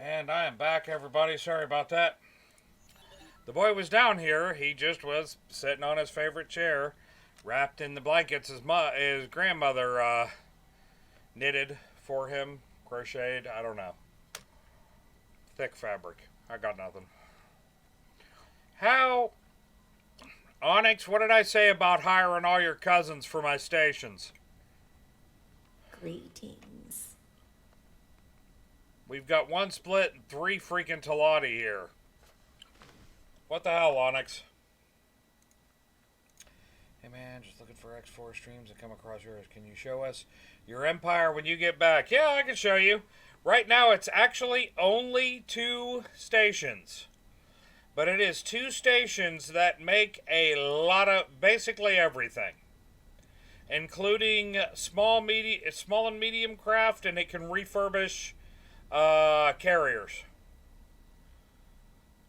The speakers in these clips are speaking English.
And I am back, everybody. Sorry about that. The boy was down here. He just was sitting on his favorite chair, wrapped in the blankets his grandmother knitted for him, crocheted. I don't know. Thick fabric. I got nothing. How, Onyx? What did I say about hiring all your cousins for my stations? Greetings. We've got one split and three freaking Talati here. What the hell, Onyx? Hey man, just looking for X4 streams and come across yours. Can you show us your empire when you get back? Yeah, I can show you. Right now, it's actually only two stations. But it is two stations that make a lot of basically everything, including small and medium craft, and it can refurbish carriers.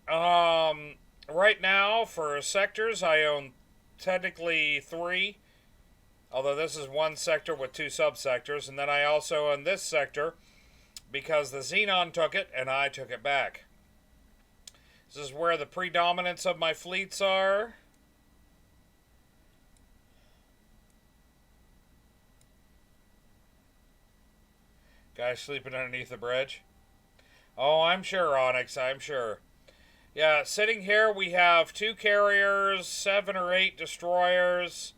Right now, for sectors, I own technically three, although this is one sector with two subsectors, and then I also own this sector because the Xenon took it and I took it back. This is where the predominance of my fleets are. Guy sleeping underneath the bridge. Oh, I'm sure, Onyx, I'm sure. Yeah, sitting here we have two carriers, 7 or 8 destroyers,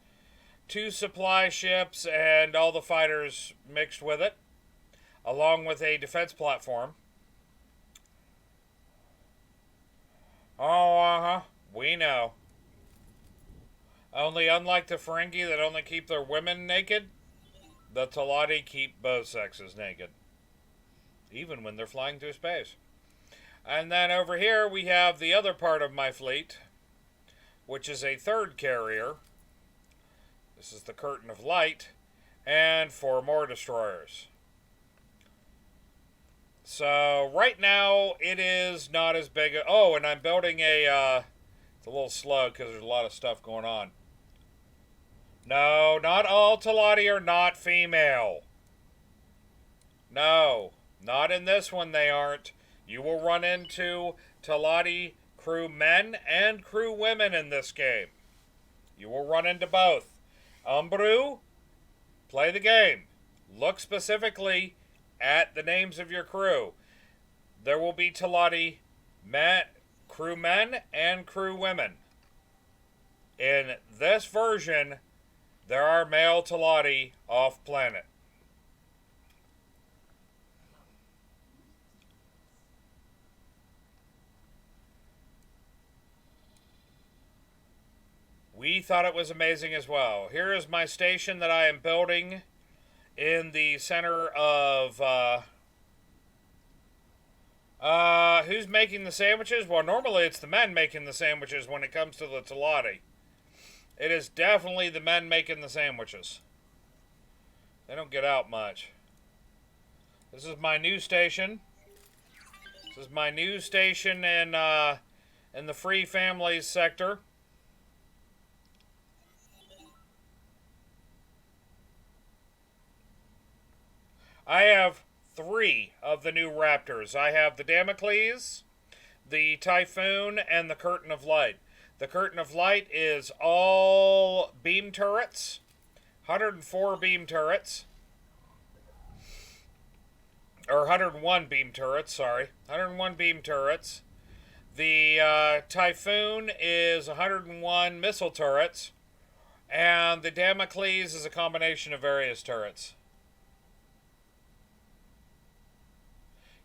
2 supply ships, and all the fighters mixed with it, along with a defense platform. Oh, we know. Only unlike the Ferengi that only keep their women naked, the Talati keep both sexes naked, even when they're flying through space. And then over here we have the other part of my fleet, which is a third carrier. This is the Curtain of Light, and 4 more destroyers. So right now it is not as big. Oh, and I'm building a. It's a little slow because there's a lot of stuff going on. No, not all Talati are not female. No, not in this one they aren't. You will run into Talati crew men and crew women in this game. You will run into both. Umbru, play the game. Look specifically at the names of your crew. There will be Talati crew men and crew women. In this version, there are male Talati off planet. We thought it was amazing as well. Here is my station that I am building in the center of who's making the sandwiches? Well, normally it's the men making the sandwiches when it comes to the Talati. It is definitely the men making the sandwiches. They don't get out much. This is my new station. This is my new station in the Free Families sector. I have 3 of the new Raptors. I have the Damocles, the Typhoon, and the Curtain of Light. The Curtain of Light is all beam turrets, 104 beam turrets, or 101 beam turrets, sorry, 101 beam turrets. The Typhoon is 101 missile turrets, and the Damocles is a combination of various turrets.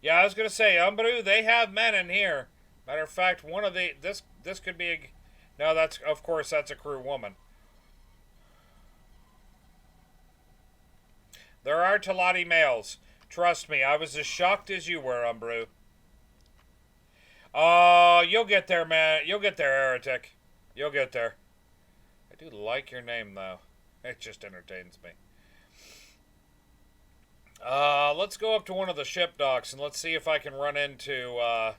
Yeah, I was gonna say, Umbru, they have men in here. Matter of fact, one of the this could be a, no, that's of course that's a crew woman. There are Talati males. Trust me, I was as shocked as you were, Umbru. Oh, you'll get there, man. You'll get there, heretic. You'll get there. I do like your name though. It just entertains me. Let's go up to one of the ship docks and let's see if I can run into one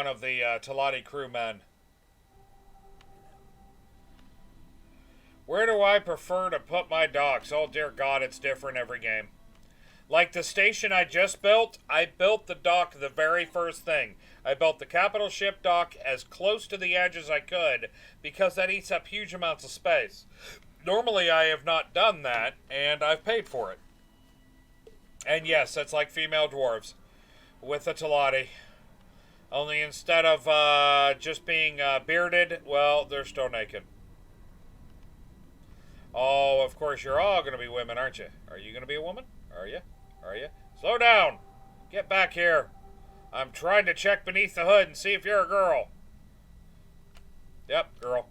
of the Talati crewmen. Where do I prefer to put my docks? Oh dear God, it's different every game. Like the station I just built, I built the dock the very first thing. I built the capital ship dock as close to the edge as I could because that eats up huge amounts of space. Normally I have not done that, and I've paid for it. And yes, it's like female dwarves with a Talati. Only instead of just being bearded, well, they're still naked. Oh, of course, you're all going to be women, aren't you? Are you going to be a woman? Are you? Are you? Slow down. Get back here. I'm trying to check beneath the hood and see if you're a girl. Yep, girl.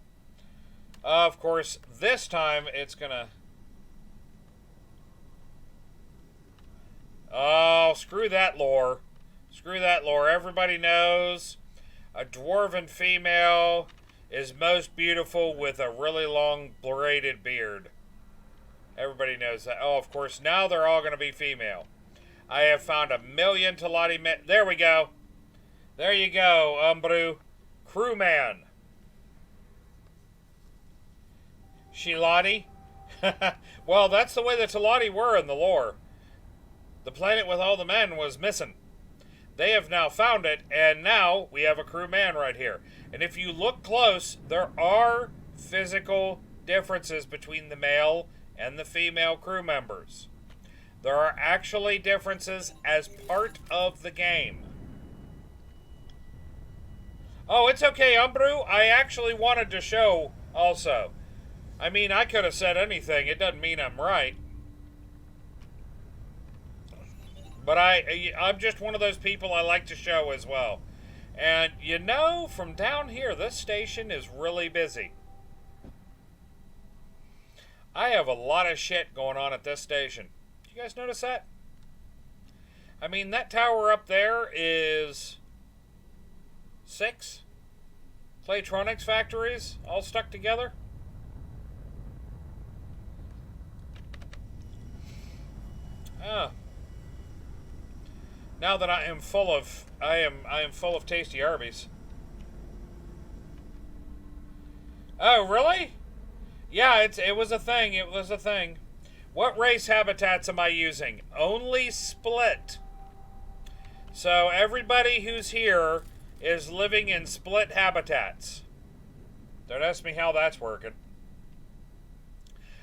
Of course, this time it's going to... Oh, screw that lore. Screw that lore. Everybody knows a dwarven female is most beautiful with a really long braided beard. Everybody knows that. Oh, of course, now they're all going to be female. I have found a million Talati men. There we go. There you go, Umbru. Crewman. Shilati? Well, that's the way the Talati were in the lore. The planet with all the men was missing. They have now found it, and now we have a crewman right here. And if you look close, there are physical differences between the male and the female crew members. There are actually differences as part of the game. Oh, it's okay, Umbru. I actually wanted to show also. I mean, I could have said anything. It doesn't mean I'm right. But I'm just one of those people I like to show as well. And you know, from down here, this station is really busy. I have a lot of shit going on at this station. You guys notice that? I mean, that tower up there is 6 Playtronics factories all stuck together. Ah. Now that I am full of tasty Arby's. Oh, really? Yeah, it was a thing. It was a thing. What race habitats am I using? Only split. So everybody who's here is living in split habitats. Don't ask me how that's working.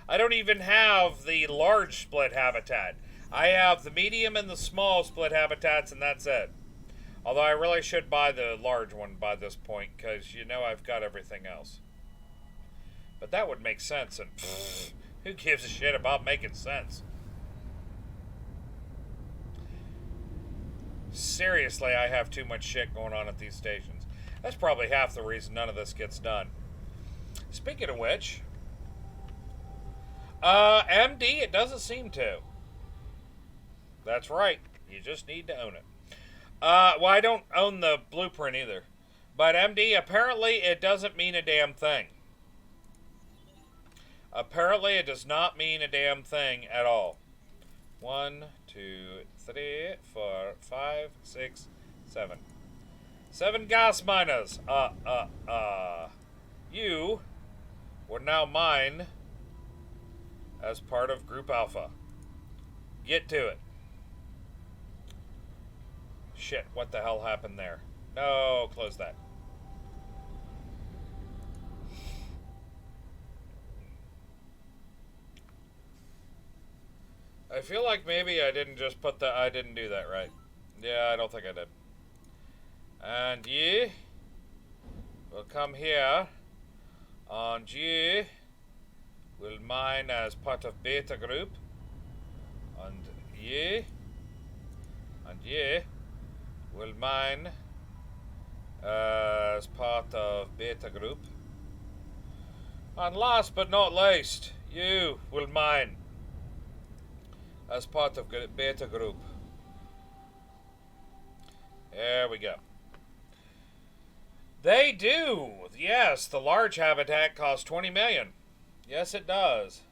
I don't even have the large split habitat. I have the medium and the small split habitats, and that's it. Although I really should buy the large one by this point, because you know I've got everything else. But that would make sense, and who gives a shit about making sense? Seriously, I have too much shit going on at these stations. That's probably half the reason none of this gets done. Speaking of which, MD, it doesn't seem to. That's right. You just need to own it. Well, I don't own the blueprint either. But MD, apparently it doesn't mean a damn thing. Apparently it does not mean a damn thing at all. 1, 2, 3, 4, 5, 6, 7. 7 gas miners. You will now mine as part of Group Alpha. Get to it. Shit, what the hell happened there? No, close that. I feel like maybe I didn't just put the... I didn't do that right. Yeah, I don't think I did. And you will come here, and you will mine as part of Beta Group, and you will mine as part of Beta Group. And last but not least, you will mine as part of Beta Group. There we go. They do! Yes, the large habitat costs 20 million. Yes, it does.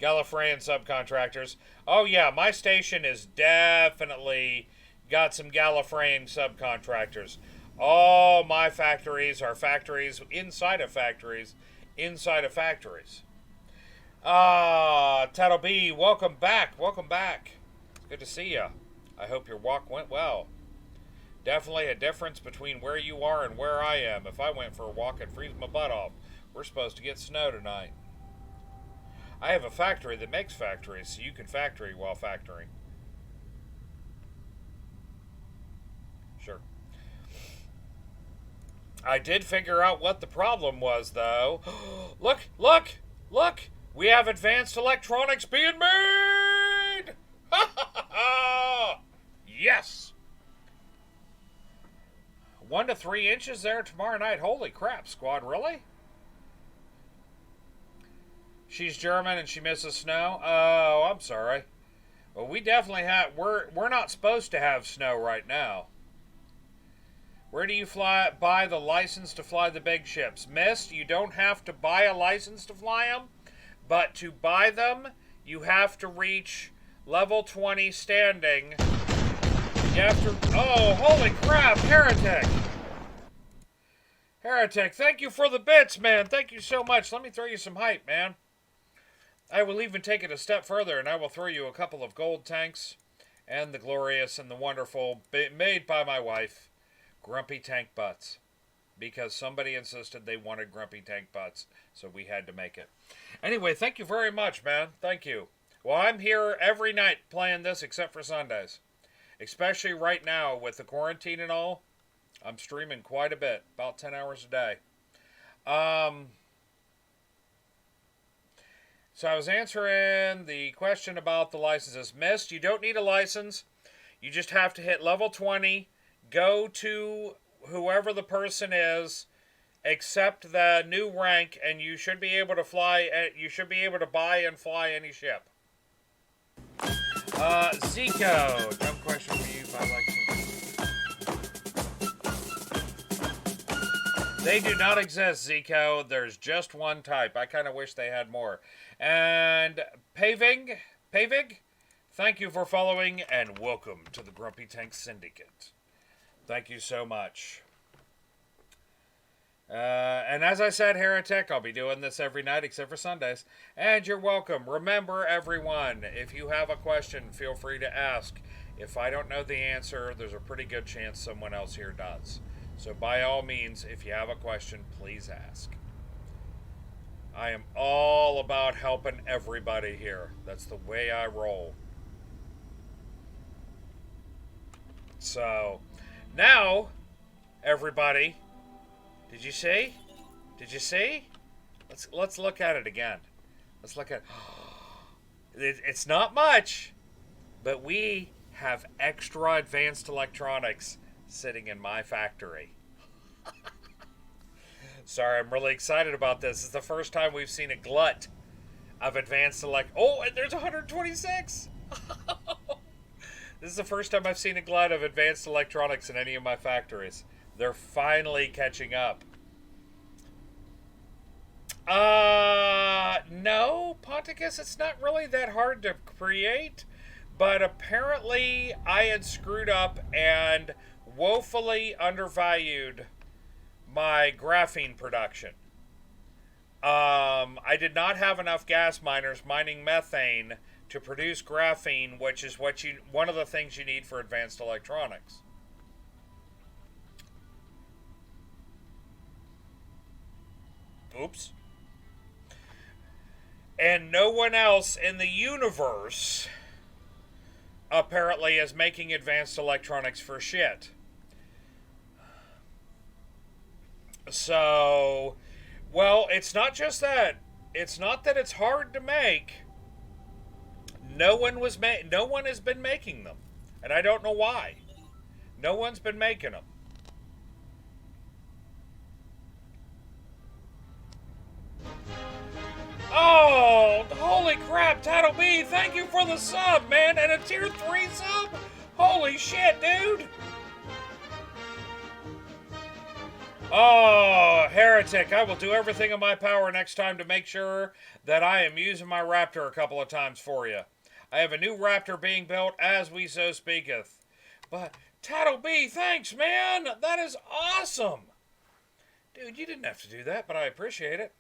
Gallifreyan subcontractors. Oh yeah, my station is definitely got some Gallifreyan subcontractors. All my factories are factories inside of factories inside of factories. Tattle B, welcome back. Welcome back. It's good to see you. I hope your walk went well. Definitely a difference between where you are and where I am. If I went for a walk, I'd freeze my butt off. We're supposed to get snow tonight. I have a factory that makes factories, so you can factory while factoring. Sure. I did figure out what the problem was, though. Look, look, look! We have advanced electronics being made! Yes! 1 to 3 inches there tomorrow night. Holy crap, squad, really? She's German and she misses snow? Oh, I'm sorry. Well, we definitely have... We're not supposed to have snow right now. Where do you buy the license to fly the big ships? Mist, you don't have to buy a license to fly them, but to buy them, you have to reach level 20 standing. You have to... Oh, holy crap, Heretic! Heretic, thank you for the bits, man. Thank you so much. Let me throw you some hype, man. I will even take it a step further, and I will throw you a couple of gold tanks and the glorious and the wonderful, made by my wife, Grumpy Tank Butts, because somebody insisted they wanted Grumpy Tank Butts, so we had to make it. Anyway, thank you very much, man. Thank you. Well, I'm here every night playing this except for Sundays. Especially right now with the quarantine and all. I'm streaming quite a bit, about 10 hours a day. So I was answering the question about the licenses. Mist, you don't need a license. You just have to hit level 20. Go to whoever the person is, accept the new rank, and you should be able to fly. You should be able to buy and fly any ship. Zico, dumb question for you. If I like. They do not exist, Zico. There's just one type. I kind of wish they had more. And Pavig, thank you for following, and welcome to the Grumpy Tank Syndicate. Thank you so much. And as I said, Heretic, I'll be doing this every night except for Sundays. And you're welcome. Remember, everyone, if you have a question, feel free to ask. If I don't know the answer, there's a pretty good chance someone else here does. So by all means, if you have a question, please ask. I am all about helping everybody here. That's the way I roll. So... now, everybody, did you see? Did you see? Let's look at it again. Let's look at it. It's not much, but we have extra advanced electronics sitting in my factory. Sorry, I'm really excited about this. It's the first time we've seen a glut of advanced Oh, and there's 126! This is the first time I've seen a glut of advanced electronics in any of my factories. They're finally catching up. No, Ponticus, it's not really that hard to create, but apparently I had screwed up and woefully undervalued my graphene production. I did not have enough gas miners mining methane to produce graphene, which is one of the things you need for advanced electronics. Oops. And no one else in the universe apparently is making advanced electronics for shit. So, well, it's not just that. It's not that it's hard to make. No one has been making them. And I don't know why. No one's been making them. Oh, holy crap, Tattle B, thank you for the sub, man, and a tier 3 sub? Holy shit, dude. Oh, Heretic, I will do everything in my power next time to make sure that I am using my Raptor a couple of times for you. I have a new Raptor being built as we so speaketh. But, Tattle B, thanks, man. That is awesome. Dude, you didn't have to do that, but I appreciate it.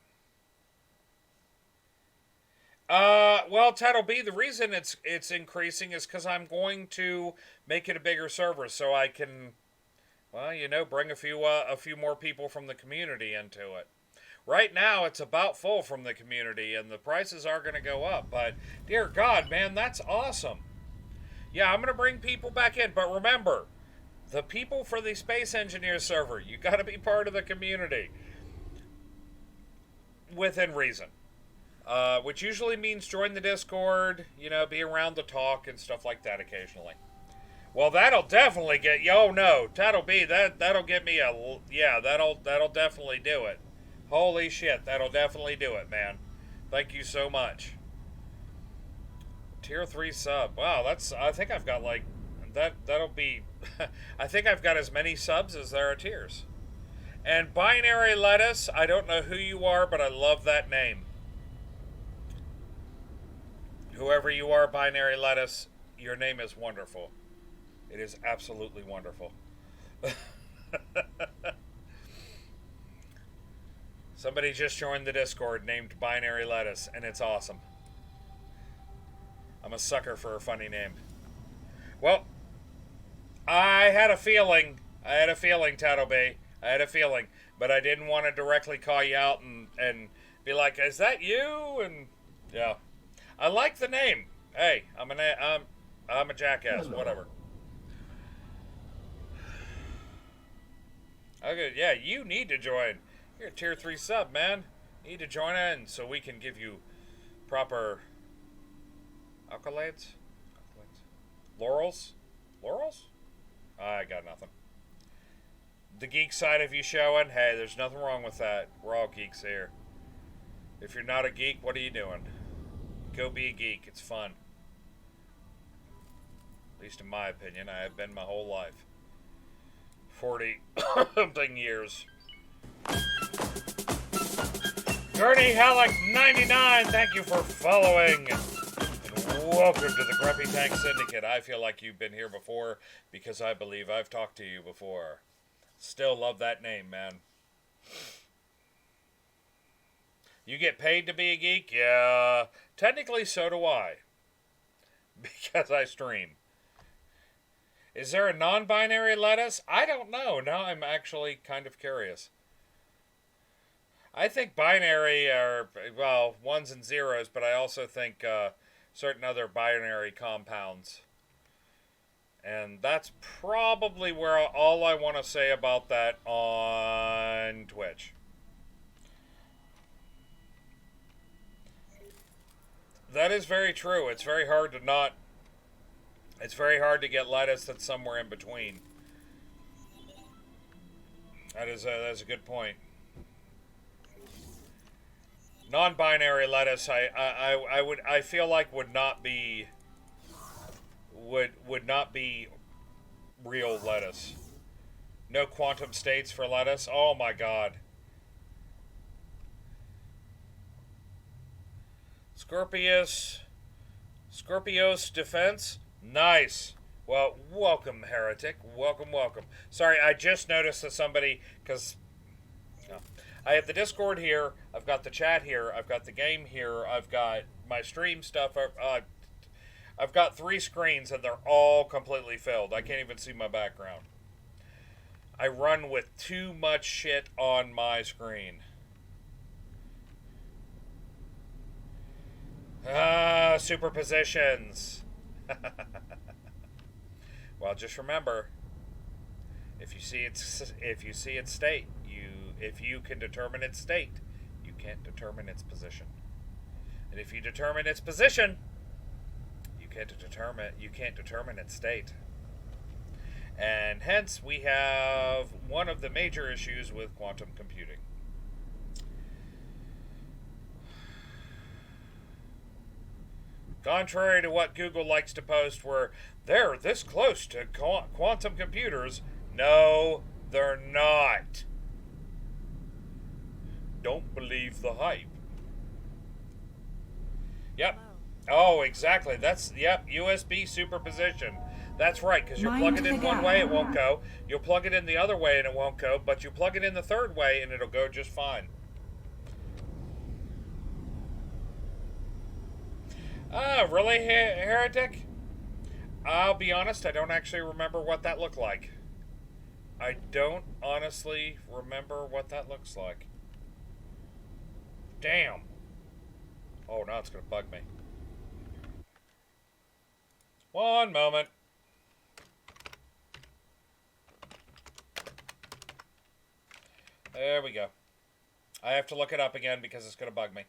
Well, Title B, the reason it's increasing is because I'm going to make it a bigger server so I can, well, bring a few more people from the community into it. Right now, it's about full from the community, and the prices are going to go up. But dear God, man, that's awesome. Yeah, I'm going to bring people back in, but remember, the people for the Space Engineer server, you got to be part of the community within reason. Which usually means join the Discord, be around the talk and stuff like that occasionally. Well, that'll definitely get you. Oh no, that'll be that'll get me a yeah. That'll definitely do it. Holy shit, that'll definitely do it, man. Thank you so much. Tier 3 sub. Wow, I think I've got like that'll be I think I've got as many subs as there are tiers. And Binary Lettuce, I don't know who you are, but I love that name. Whoever you are, Binary Lettuce, your name is wonderful. It is absolutely wonderful. Somebody just joined the Discord named Binary Lettuce, and it's awesome. I'm a sucker for a funny name. Well, I had a feeling, Tattleby. I had a feeling, but I didn't want to directly call you out and be like, "Is that you?" And yeah, I like the name. Hey, I'm a jackass. Whatever. Okay, yeah, you need to join. You're a tier 3 sub, man. You need to join in so we can give you proper accolades. Laurels? I got nothing. The geek side of you showing? Hey, there's nothing wrong with that. We're all geeks here. If you're not a geek, what are you doing? Go be a geek. It's fun. At least in my opinion. I have been my whole life. 40 something years. Gurney Halleck 99, thank you for following. And welcome to the Grumpy Tank Syndicate. I feel like you've been here before because I believe I've talked to you before. Still love that name, man. You get paid to be a geek? Yeah, technically so do I. Because I stream. Is there a non-binary lettuce? I don't know. Now I'm actually kind of curious. I think binary are, well, ones and zeros, but I also think certain other binary compounds. And that's probably where all I want to say about that on Twitch. That is very true. It's very hard to not... It's very hard to get lettuce that's somewhere in between. That's a good point. Non-binary lettuce, I feel like would not be real lettuce. No quantum states for lettuce. Oh my god. Scorpios defense. Nice. Well, welcome, heretic. Welcome. Sorry, I just noticed that somebody, because I have the Discord here, I've got the chat here, I've got the game here, I've got my stream stuff. I've got 3 screens and they're all completely filled. I can't even see my background. I run with too much shit on my screen. Superpositions. Well, just remember, if you see its state, if you can determine its state, you can't determine its position. And if you determine its position, you can't determine its state. And hence we have one of the major issues with quantum computing. Contrary to what Google likes to post, where they're this close to quantum computers, no, they're not. Don't believe the hype. Yep. Oh, exactly. Yep, USB superposition. That's right, because you'll plug it in one way, it won't go. You'll plug it in the other way, and it won't go. But you plug it in the third way, and it'll go just fine. Ah, really, Heretic? I'll be honest, I don't actually remember what that looked like. I don't honestly remember what that looks like. Damn. Oh, now it's going to bug me. One moment. There we go. I have to look it up again because it's going to bug me.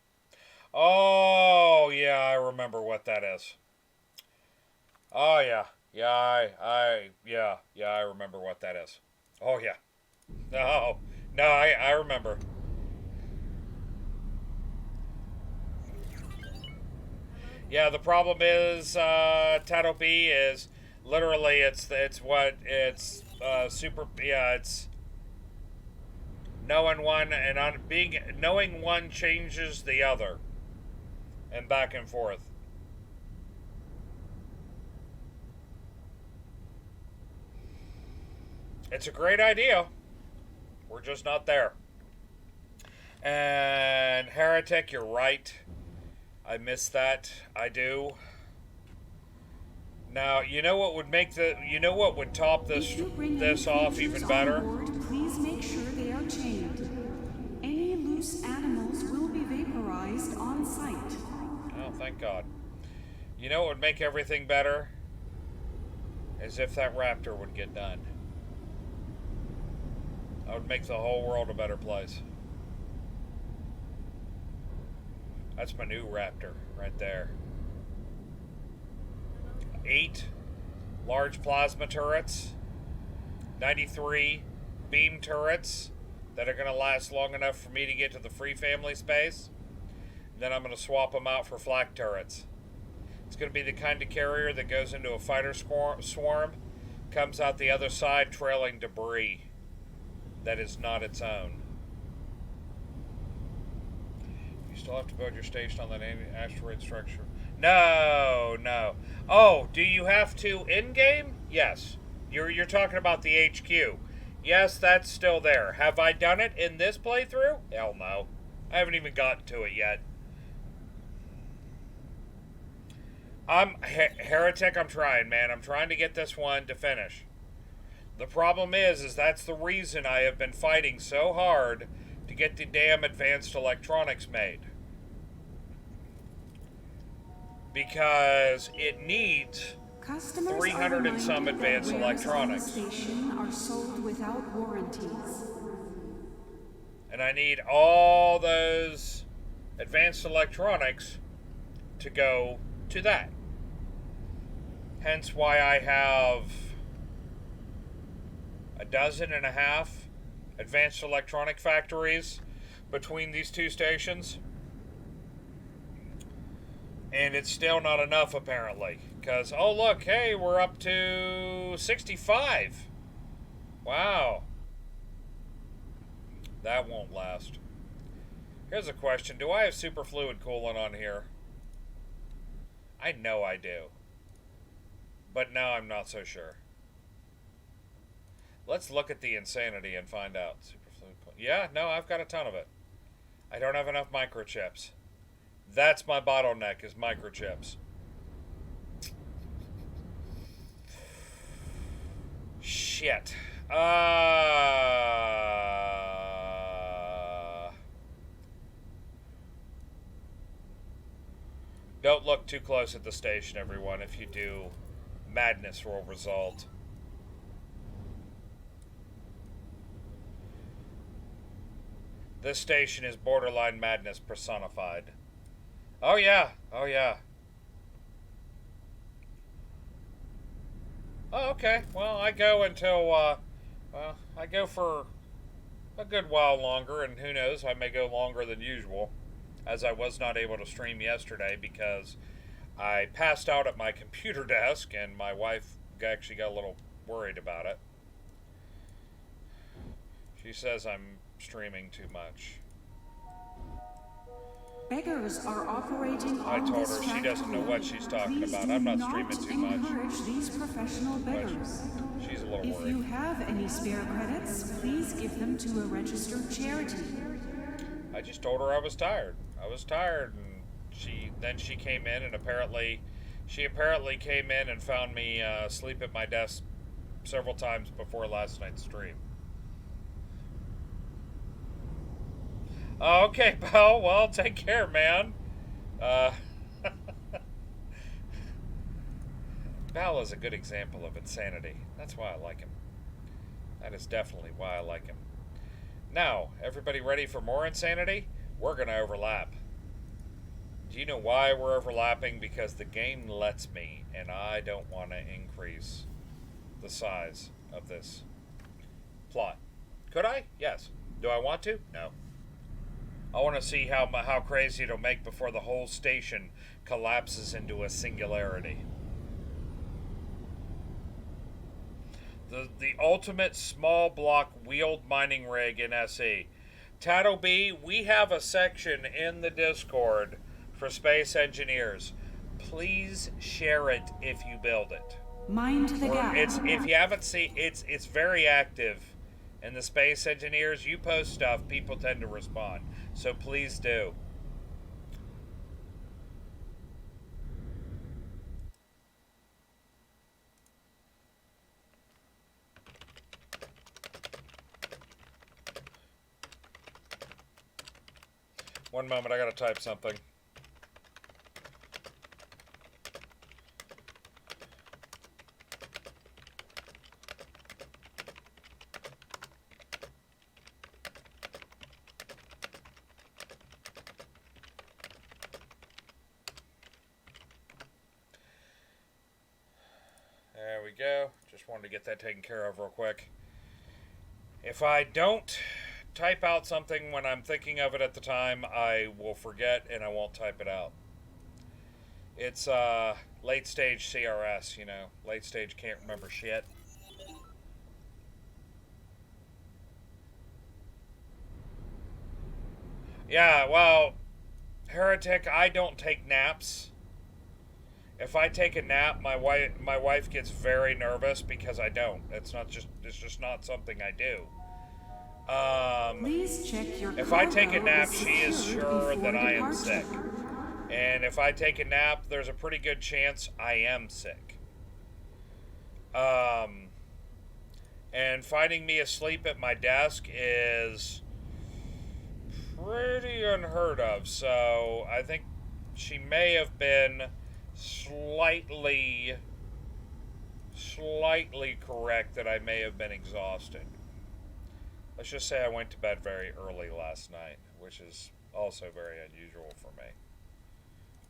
Oh, yeah, I remember what that is. Oh, yeah. Yeah, I remember what that is. Oh, yeah. No, I remember. Yeah, the problem is, Tato B is literally, it's super, yeah, it's knowing one and knowing one changes the other. And back and forth. It's a great idea. We're just not there. And Heretic, you're right. I missed that. I do. Now, you know what would make what would top this off even better? Board, please make sure they are chained. Any loose animals will be vaporized on site. Oh, thank God. You know what would make everything better? Is if that raptor would get done. That would make the whole world a better place. That's my new raptor right there. 8 large plasma turrets, 93 beam turrets that are going to last long enough for me to get to the free family space. Then I'm going to swap them out for flak turrets. It's going to be the kind of carrier that goes into a fighter swarm, comes out the other side trailing debris that is not its own. You still have to build your station on that asteroid structure. No. Oh, do you have to in-game? Yes. You're talking about the HQ. Yes, that's still there. Have I done it in this playthrough? Hell no. I haven't even gotten to it yet. Heretic, I'm trying, man. I'm trying to get this one to finish. The problem is that's the reason I have been fighting so hard to get the damn advanced electronics made. Because it needs 300 and some advanced electronics. Station are sold without warranties. And I need all those advanced electronics to go to that. Hence why I have a dozen and a half advanced electronic factories between these two stations. And it's still not enough, apparently. Because, oh look, hey, we're up to 65. Wow. That won't last. Here's a question. Do I have superfluid coolant on here? I know I do. But now I'm not so sure. Let's look at the insanity and find out. Superfluid coolant. Yeah, no, I've got a ton of it. I don't have enough microchips. That's my bottleneck, is microchips. Shit. Don't look too close at the station, everyone. If you do, madness will result. This station is borderline madness personified. Oh yeah. Oh okay. Well, I go until, I go for a good while longer, and who knows, I may go longer than usual, as I was not able to stream yesterday because I passed out at my computer desk, and my wife actually got a little worried about it. She says I'm streaming too much. Beggars are operating I told her she doesn't know what she's talking about. I'm not streaming too much. Encourage these professional beggars. She's a little If worried. you have any spare credits, please give them to a registered charity. I just told her I was tired. I was tired, and She came in and apparently came in and found me asleep at my desk several times before last night's stream. Okay, pal. Well, take care, man. Uh, Val is a good example of insanity. That's why I like him. That is definitely why I like him. Now, everybody ready for more insanity? We're going to overlap. Do you know why we're overlapping? Because the game lets me, and I don't want to increase the size of this plot. Could I? Yes. Do I want to? No. I want to see how crazy it'll make before the whole station collapses into a singularity. The ultimate small block wheeled mining rig in SE. Tattle B, we have a section in the Discord for space engineers. Please share it if you build it. Mind the gap. If you haven't seen, it's very active. In the space engineers, you post stuff, people tend to respond. So please do. One moment, I gotta type something. There we go. Just wanted to get that taken care of real quick. If I don't type out something when I'm thinking of it at the time, I will forget and I won't type it out. It's late stage CRS, you know. Late stage can't remember shit. Yeah, well, Heretic, I don't take naps. If I take a nap, my wife gets very nervous because I don't. It's just not something I do. Please check your If I take a cargo nap, she is sure that I am departure. sick. And if I take a nap, there's a pretty good chance I am sick. And finding me asleep at my desk is pretty unheard of. So I think she may have been slightly correct that I may have been exhausted. Let's just say I went to bed very early last night, which is also very unusual for me.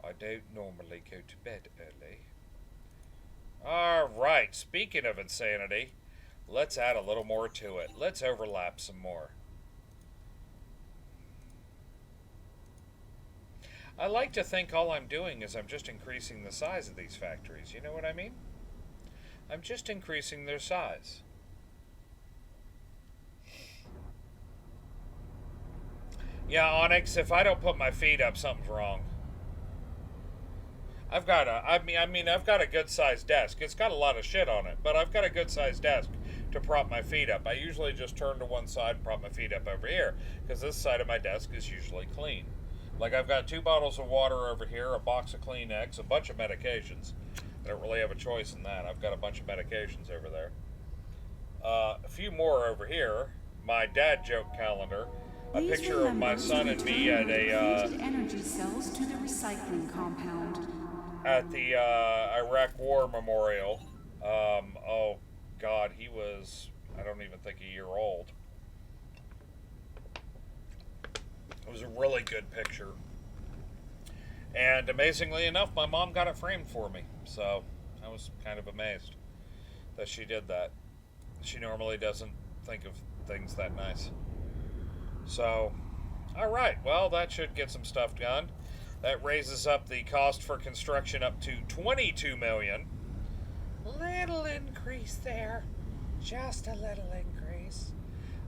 I don't normally go to bed early. Alright, speaking of insanity, let's add a little more to it. Let's overlap some more. I like to think all I'm doing is I'm just increasing the size of these factories. You know what I mean? I'm just increasing their size. Yeah, Onyx, if I don't put my feet up, something's wrong. I've got a good-sized desk. It's got a lot of shit on it, but I've got a good-sized desk to prop my feet up. I usually just turn to one side and prop my feet up over here, because this side of my desk is usually clean. Like, I've got 2 bottles of water over here, a box of Kleenex, a bunch of medications. I don't really have a choice in that. I've got a bunch of medications over there. A few more over here. My dad joke calendar. A picture of my son and me at energy cells to the recycling compound. At the Iraq War Memorial. Oh, God, he was, I don't even think, a year old. It was a really good picture. And amazingly enough, my mom got it framed for me. So I was kind of amazed that she did that. She normally doesn't think of things that nice. So, alright, well, that should get some stuff done. That raises up the cost for construction up to $22 million. Little increase there. Just a little increase.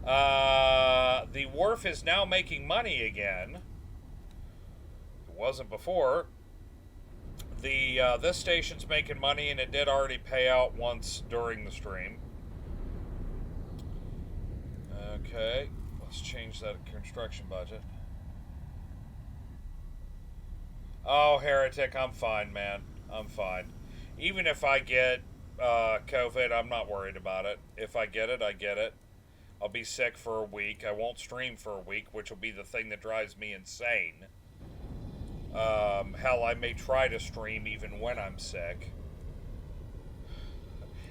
The wharf is now making money again. It wasn't before. This station's making money, and it did already pay out once during the stream. Okay, let's change that construction budget. Oh, Heretic, I'm fine, man. I'm fine. Even if I get COVID, I'm not worried about it. If I get it, I get it. I'll be sick for a week. I won't stream for a week, which will be the thing that drives me insane. Hell, I may try to stream even when I'm sick.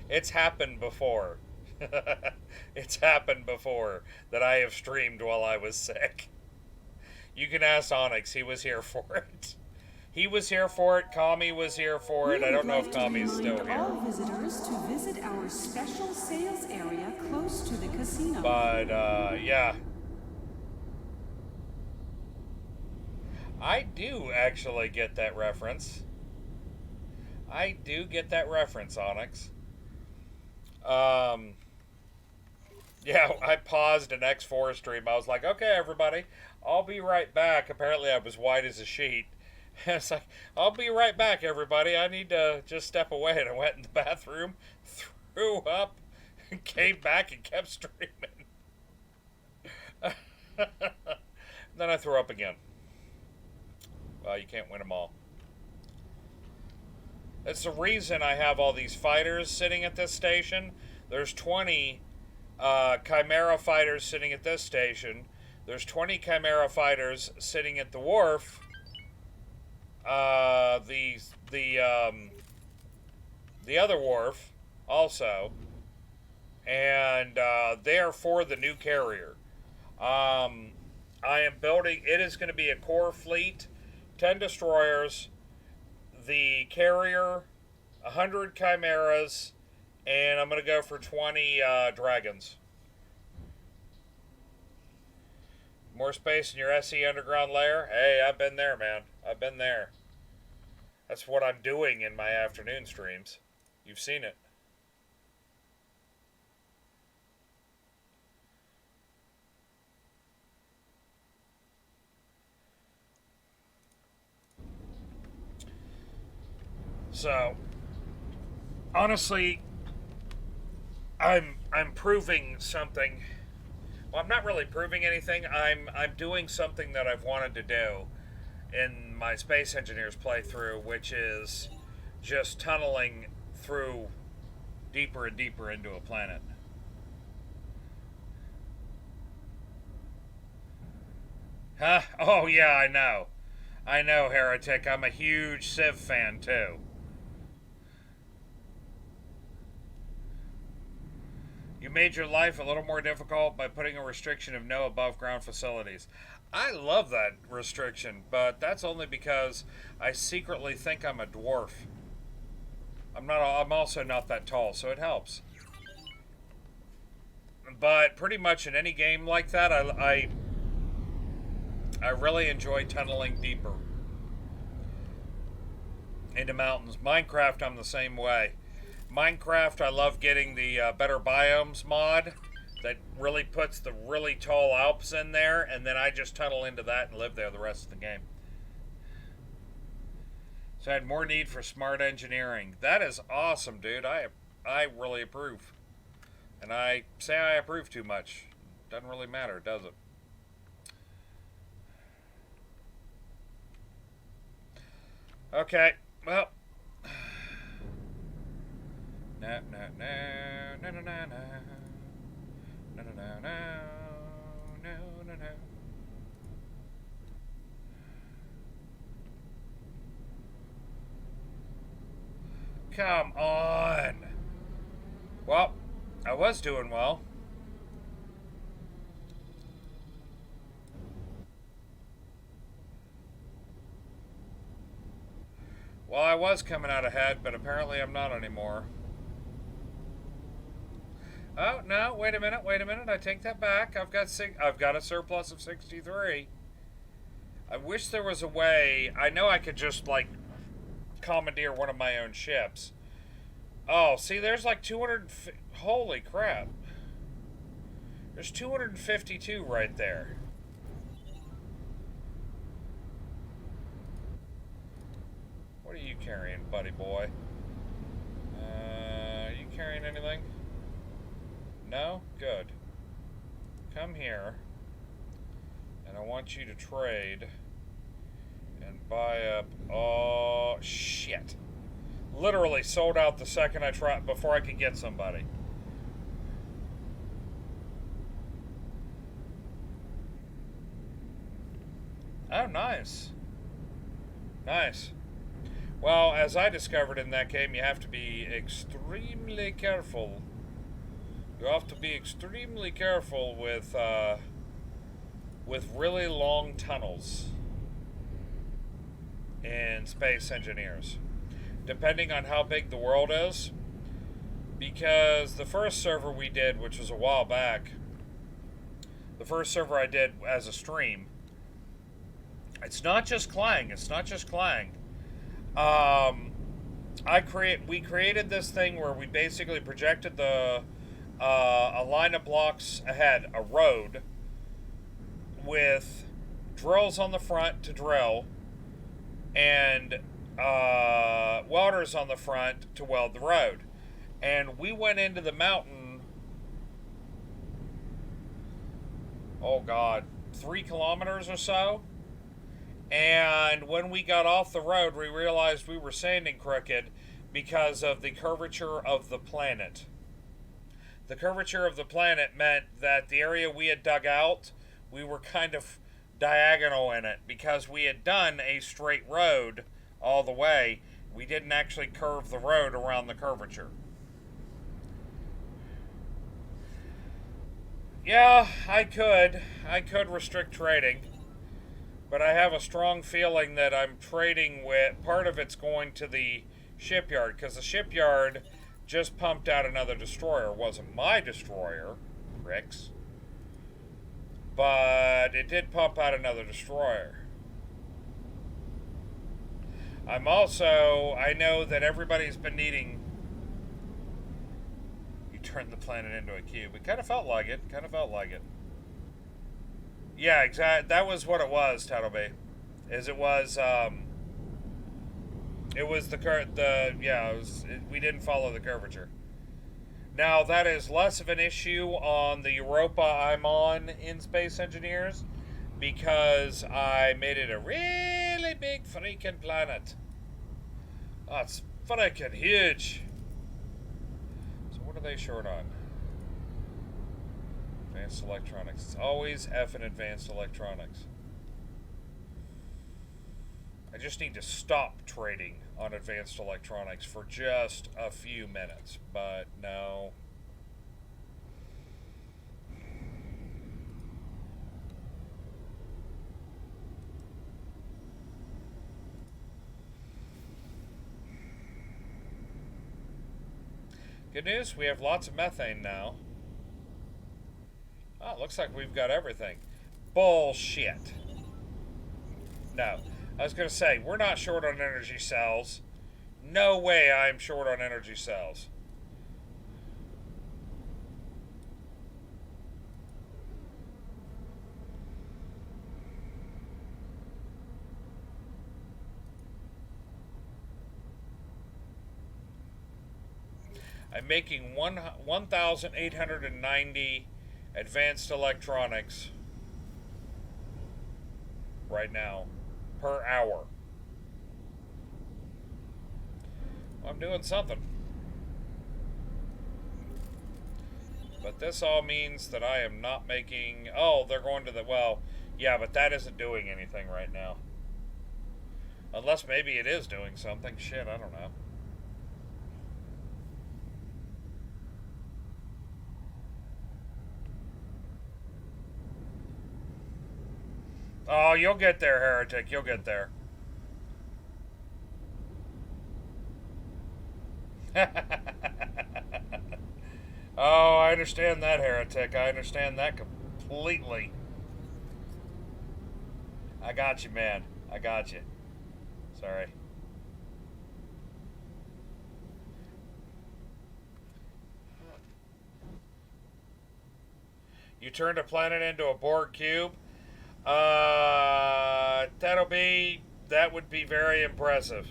It's happened before. It's happened before that I have streamed while I was sick. You can ask Onyx, he was here for it. He was here for it, Kami was here for it. I don't know if Kami's still here. All visitors to visit our special sales area close to the casino. But, yeah. I do actually get that reference. I do get that reference, Onyx. Yeah, I paused an X4 stream. I was like, okay, everybody, I'll be right back. Apparently, I was white as a sheet. It's like, I'll be right back, everybody. I need to just step away. And I went in the bathroom, threw up, came back, and kept streaming. Then I threw up again. Well, you can't win them all. That's the reason I have all these fighters sitting at this station. There's 20 Chimera fighters sitting at this station. There's 20 Chimera fighters sitting at the wharf. The other wharf also, and they are for the new carrier. I am building. It is going to be a core fleet, 10 destroyers, the carrier, 100 chimeras, and I'm going to go for 20 dragons. More space in your SE underground lair? Hey, I've been there, man. I've been there. That's what I'm doing in my afternoon streams. You've seen it. So, honestly, I'm proving something. Well, I'm not really proving anything. I'm doing something that I've wanted to do in my Space Engineers playthrough, which is just tunneling through deeper and deeper into a planet. Huh? Oh yeah, I know. I know, Heretic. I'm a huge Civ fan too. You made your life a little more difficult by putting a restriction of no above ground facilities. I love that restriction, but that's only because I secretly think I'm a dwarf. I'm also not that tall, so it helps. But pretty much in any game like that, I really enjoy tunneling deeper into mountains. Minecraft, I'm the same way. Minecraft, I love getting the Better Biomes mod that really puts the really tall Alps in there, and then I just tunnel into that and live there the rest of the game. So I had more need for smart engineering. That is awesome, dude. I really approve. And I say I approve too much. Doesn't really matter, does it? Okay, well. No, no, no, no, no, no, no. No, no, no, no, no, no, no. Come on. Well, I was doing well. Well, I was coming out ahead, but apparently I'm not anymore. Oh, no, wait a minute, I take that back. I've got a surplus of 63. I wish there was a way. I know I could just, like, commandeer one of my own ships. Oh, see, there's like 200... Holy crap. There's 252 right there. What are you carrying, buddy boy? Are you carrying anything? No? Good. Come here. And I want you to trade. And buy up. Oh, shit. Literally sold out the second I tried, before I could get somebody. Oh, nice. Nice. Well, as I discovered in that game, you have to be extremely careful. You have to be extremely careful with really long tunnels in Space Engineers, depending on how big the world is. Because the first server we did, which was a while back, the first server I did as a stream, it's not just Clang. It's not just Clang. We created this thing where we basically projected a line of blocks ahead, a road, with drills on the front to drill, and welders on the front to weld the road. And we went into the mountain, oh God, 3 kilometers or so. And when we got off the road, we realized we were standing crooked because of the curvature of the planet. The curvature of the planet meant that the area we had dug out, we were kind of diagonal in it because we had done a straight road all the way. We didn't actually curve the road around the curvature. Yeah, I could restrict trading, but I have a strong feeling that I'm trading with, part of it's going to the shipyard, because the shipyard just pumped out another destroyer. It wasn't my destroyer, pricks, but it did pump out another destroyer. I know that everybody's been needing. You turned the planet into a cube. It kind of felt like it. Yeah, exactly. That was what it was, Tattleby. We didn't follow the curvature. Now, that is less of an issue on the Europa I'm on in Space Engineers, because I made it a really big freaking planet. Oh, it's freaking huge. So what are they short on? Advanced electronics. It's always effing advanced electronics. I just need to stop trading on advanced electronics for just a few minutes, but no. Good news, we have lots of methane now. Oh, it looks like we've got everything. Bullshit. No. I was going to say, we're not short on energy cells. No way I'm short on energy cells. I'm making 1,890 advanced electronics right now per hour. I'm doing something. But this all means that I am not making... Oh, they're going to the... Well, yeah, but that isn't doing anything right now. Unless maybe it is doing something. Shit, I don't know. Oh, you'll get there, heretic. You'll get there. Oh, I understand that, heretic. I understand that completely. I got you, man. I got you. Sorry. You turned a planet into a Borg cube? That would be very impressive.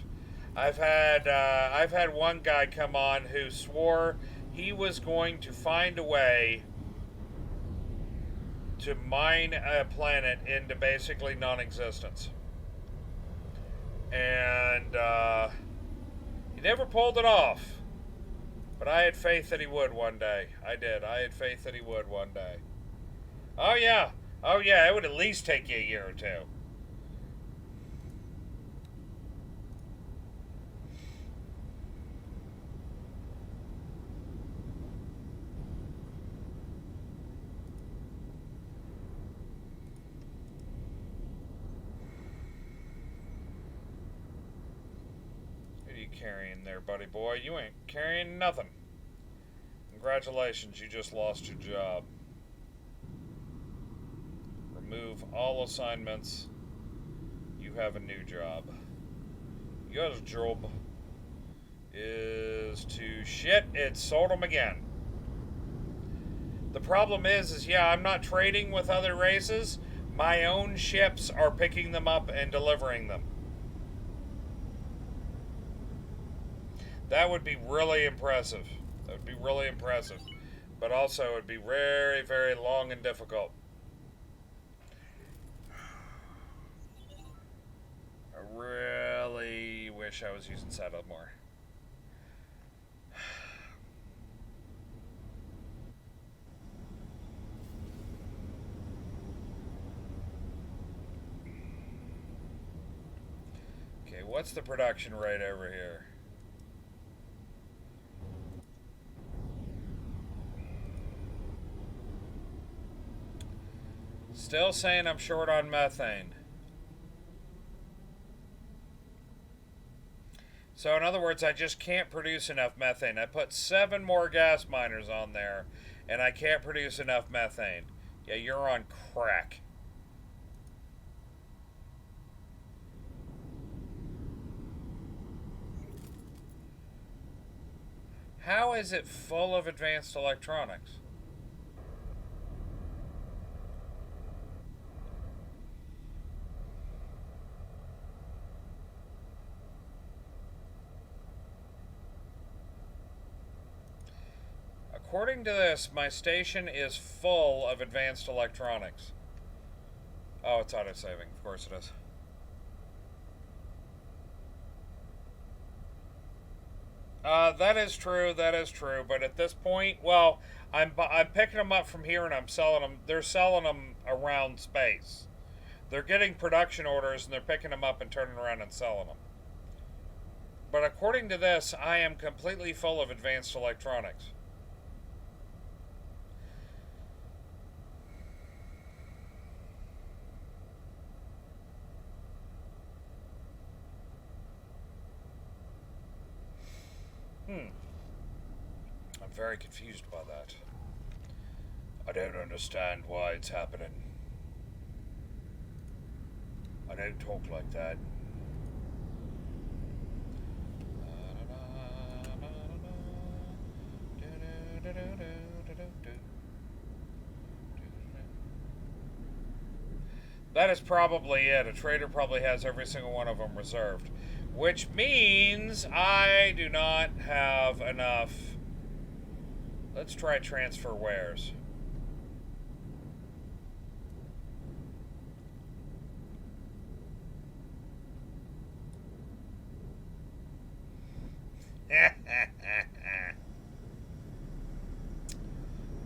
I've had one guy come on who swore he was going to find a way to mine a planet into basically non-existence. And he never pulled it off. But I had faith that he would one day. I did. I had faith that he would one day. Oh, yeah. Oh, yeah. It would at least take you a year or two. What are you carrying there, buddy boy? You ain't carrying nothing. Congratulations, you just lost your job. Remove all assignments. You have a new job. Your job is to shit. It sold them again. The problem is yeah, I'm not trading with other races. My own ships are picking them up and delivering them. That would be really impressive. That would be really impressive. But also, it would be very, very long and difficult. I really wish I was using Saddle more. Okay, what's the production rate over here? Still saying I'm short on methane. So in other words, I just can't produce enough methane. I put 7 more gas miners on there, and I can't produce enough methane. Yeah, you're on crack. How is it full of advanced electronics? According to this, my station is full of advanced electronics. Oh, it's auto-saving. Of course it is. That is true. That is true. But at this point, well, I'm picking them up from here and I'm selling them. They're selling them around space. They're getting production orders and they're picking them up and turning around and selling them. But according to this, I am completely full of advanced electronics. I'm very confused by that. I don't understand why it's happening. I don't talk like that. That is probably it. A trader probably has every single one of them reserved. Which means I do not have enough. Let's try transfer wares.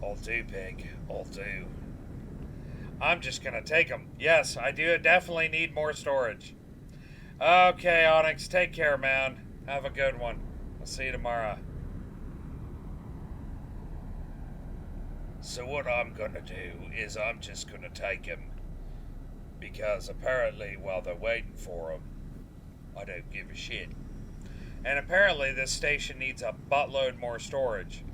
I'll do, pig. I'll do. I'm just gonna take them. Yes, I do definitely need more storage. Okay, Onyx, take care, man. Have a good one. I'll see you tomorrow. So what I'm gonna do is I'm just gonna take him. Because apparently while they're waiting for him, I don't give a shit. And apparently this station needs a buttload more storage.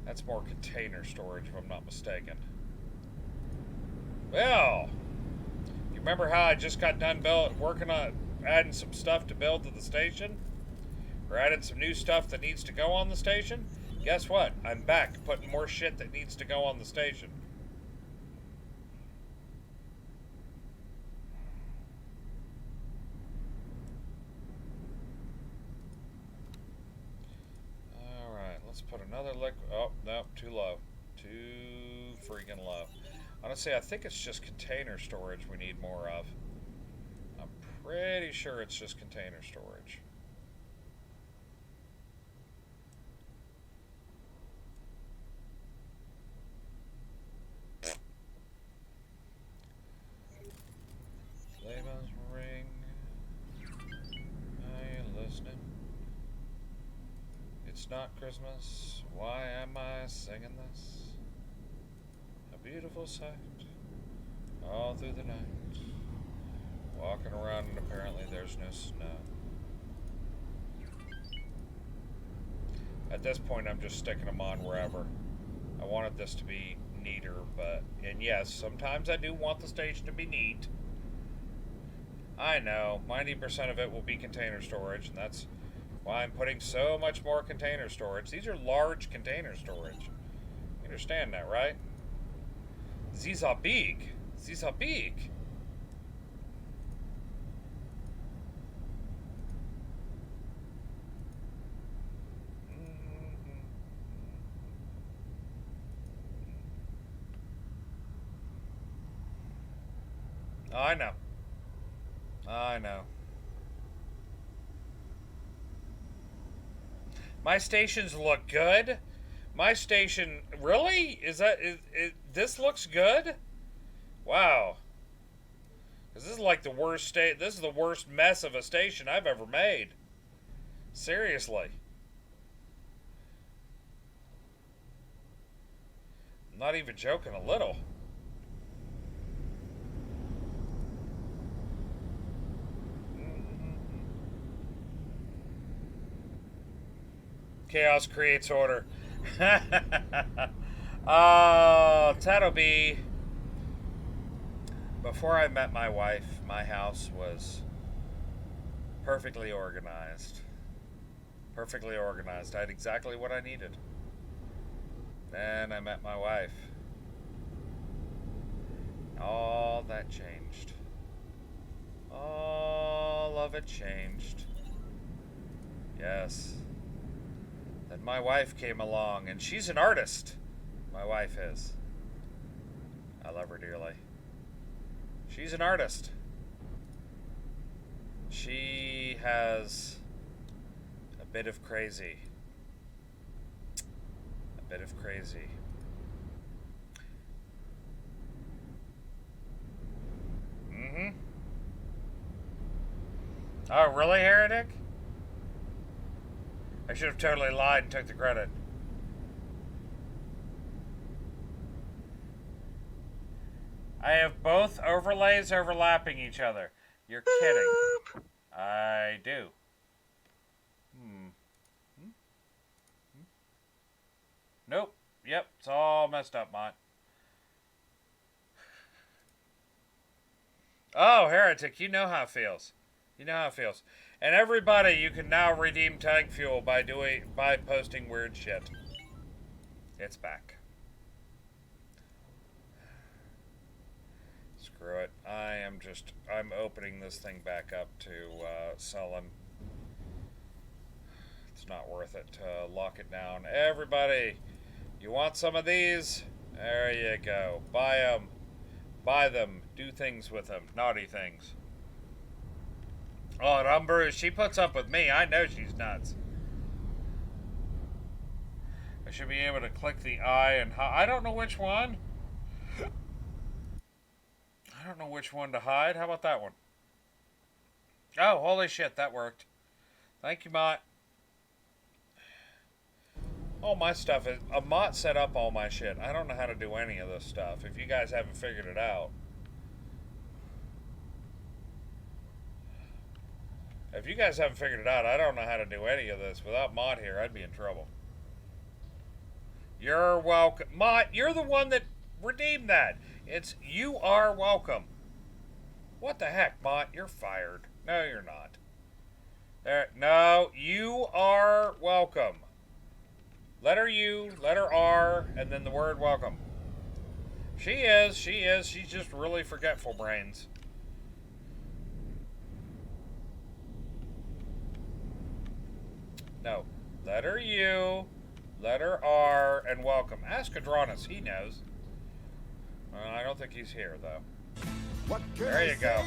That's more container storage, if I'm not mistaken. Well, you remember how I just got done working on adding some stuff to build to the station? Or added some new stuff that needs to go on the station? Guess what? I'm back putting more shit that needs to go on the station. Let's put another liquid. Oh, no, too low. Too freaking low. Honestly, I think it's just container storage we need more of. Pretty sure it's just container storage. Sleigh bells ring. Are you listening? It's not Christmas. Why am I singing this? A beautiful sight. All through the night. Walking around and apparently there's no snow. At this point I'm just sticking them on wherever. I wanted this to be neater, and yes, sometimes I do want the station to be neat. I know, 90% of it will be container storage, and that's why I'm putting so much more container storage. These are large container storage. You understand that, right? These are big. These are big. I know. I know. My stations look good. My station, really? This looks good? Wow. This is like the worst this is the worst mess of a station I've ever made. Seriously. I'm not even joking a little. Chaos creates order. That'll be... Before I met my wife, my house was perfectly organized. Perfectly organized. I had exactly what I needed. Then I met my wife. All that changed. All of it changed. Yes. Then my wife came along, and she's an artist. My wife is. I love her dearly. She's an artist. She has a bit of crazy. A bit of crazy. Mm-hmm. Oh, really, Heretic? I should have totally lied and took the credit. I have both overlays overlapping each other. You're kidding. I do. Nope. Yep, it's all messed up, Mont. Oh, Heretic, you know how it feels. You know how it feels. And everybody, you can now redeem tank fuel by posting weird shit. It's back. Screw it. I'm opening this thing back up to selling. It's not worth it to lock it down. Everybody, you want some of these? There you go. Buy them. Buy them. Do things with them. Naughty things. Oh, Rumbroo, she puts up with me. I know she's nuts. I should be able to click the eye and I don't know which one. I don't know which one to hide. How about that one? Oh, holy shit, that worked. Thank you, Mott. All my stuff is... Mott set up all my shit. I don't know how to do any of this stuff. If you guys haven't figured it out. If you guys haven't figured it out, I don't know how to do any of this. Without Mott here, I'd be in trouble. You're welcome. Mott, you're the one that redeemed that. It's you are welcome. What the heck, Mott? You're fired. No, you're not. No, you are welcome. Letter U, letter R, and then the word welcome. She is. She's just really forgetful brains. No. Letter U, letter R, and welcome. Ask Adronis. He knows. I don't think he's here, though. There you go.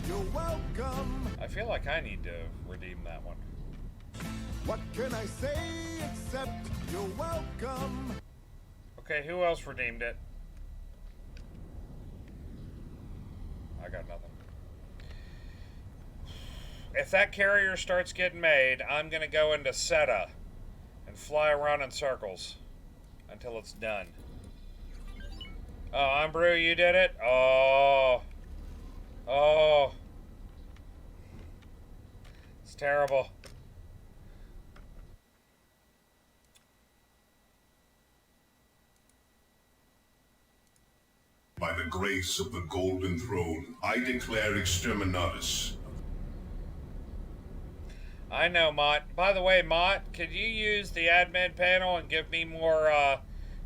you're welcome. I feel like I need to redeem that one. What can I say except you're welcome? Okay, who else redeemed it? I got nothing. If that carrier starts getting made, I'm going to go into SETA and fly around in circles until it's done. Oh, Umbrew, you did it? Oh. Oh. It's terrible. By the grace of the Golden Throne, I declare exterminatus. I know, Mott. By the way, Mott, could you use the admin panel and give me more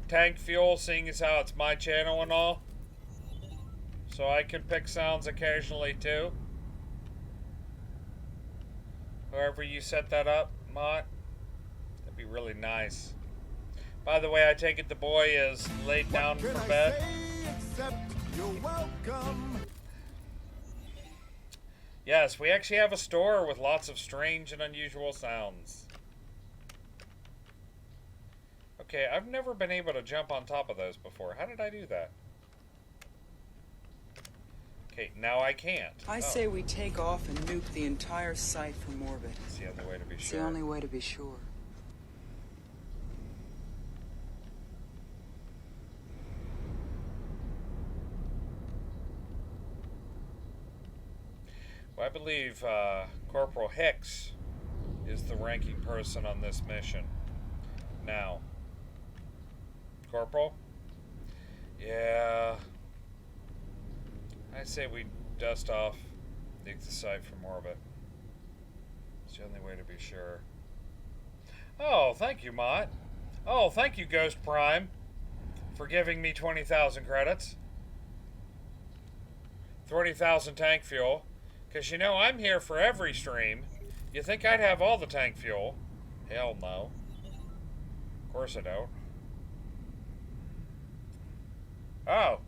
tank fuel, seeing as how it's my channel and all? So I can pick sounds occasionally too. Whoever you set that up, Mott, that'd be really nice. By the way, I take it the boy is laid down for bed. What can I say except you're welcome? Yes, we actually have a store with lots of strange and unusual sounds. Okay, I've never been able to jump on top of those before. How did I do that? Okay, now I can't. I say we take off and nuke the entire site from orbit. It's the only way to be It's sure. the only way to be sure. Well, I believe Corporal Hicks is the ranking person on this mission. Now, Corporal? Yeah. I say we dust off, nuke the site from orbit. It's the only way to be sure. Oh, thank you, Mott. Oh, thank you, Ghost Prime, for giving me 20,000 credits. 20,000 tank fuel. Because, you know, I'm here for every stream. You think I'd have all the tank fuel? Hell no. Of course I don't. Oh.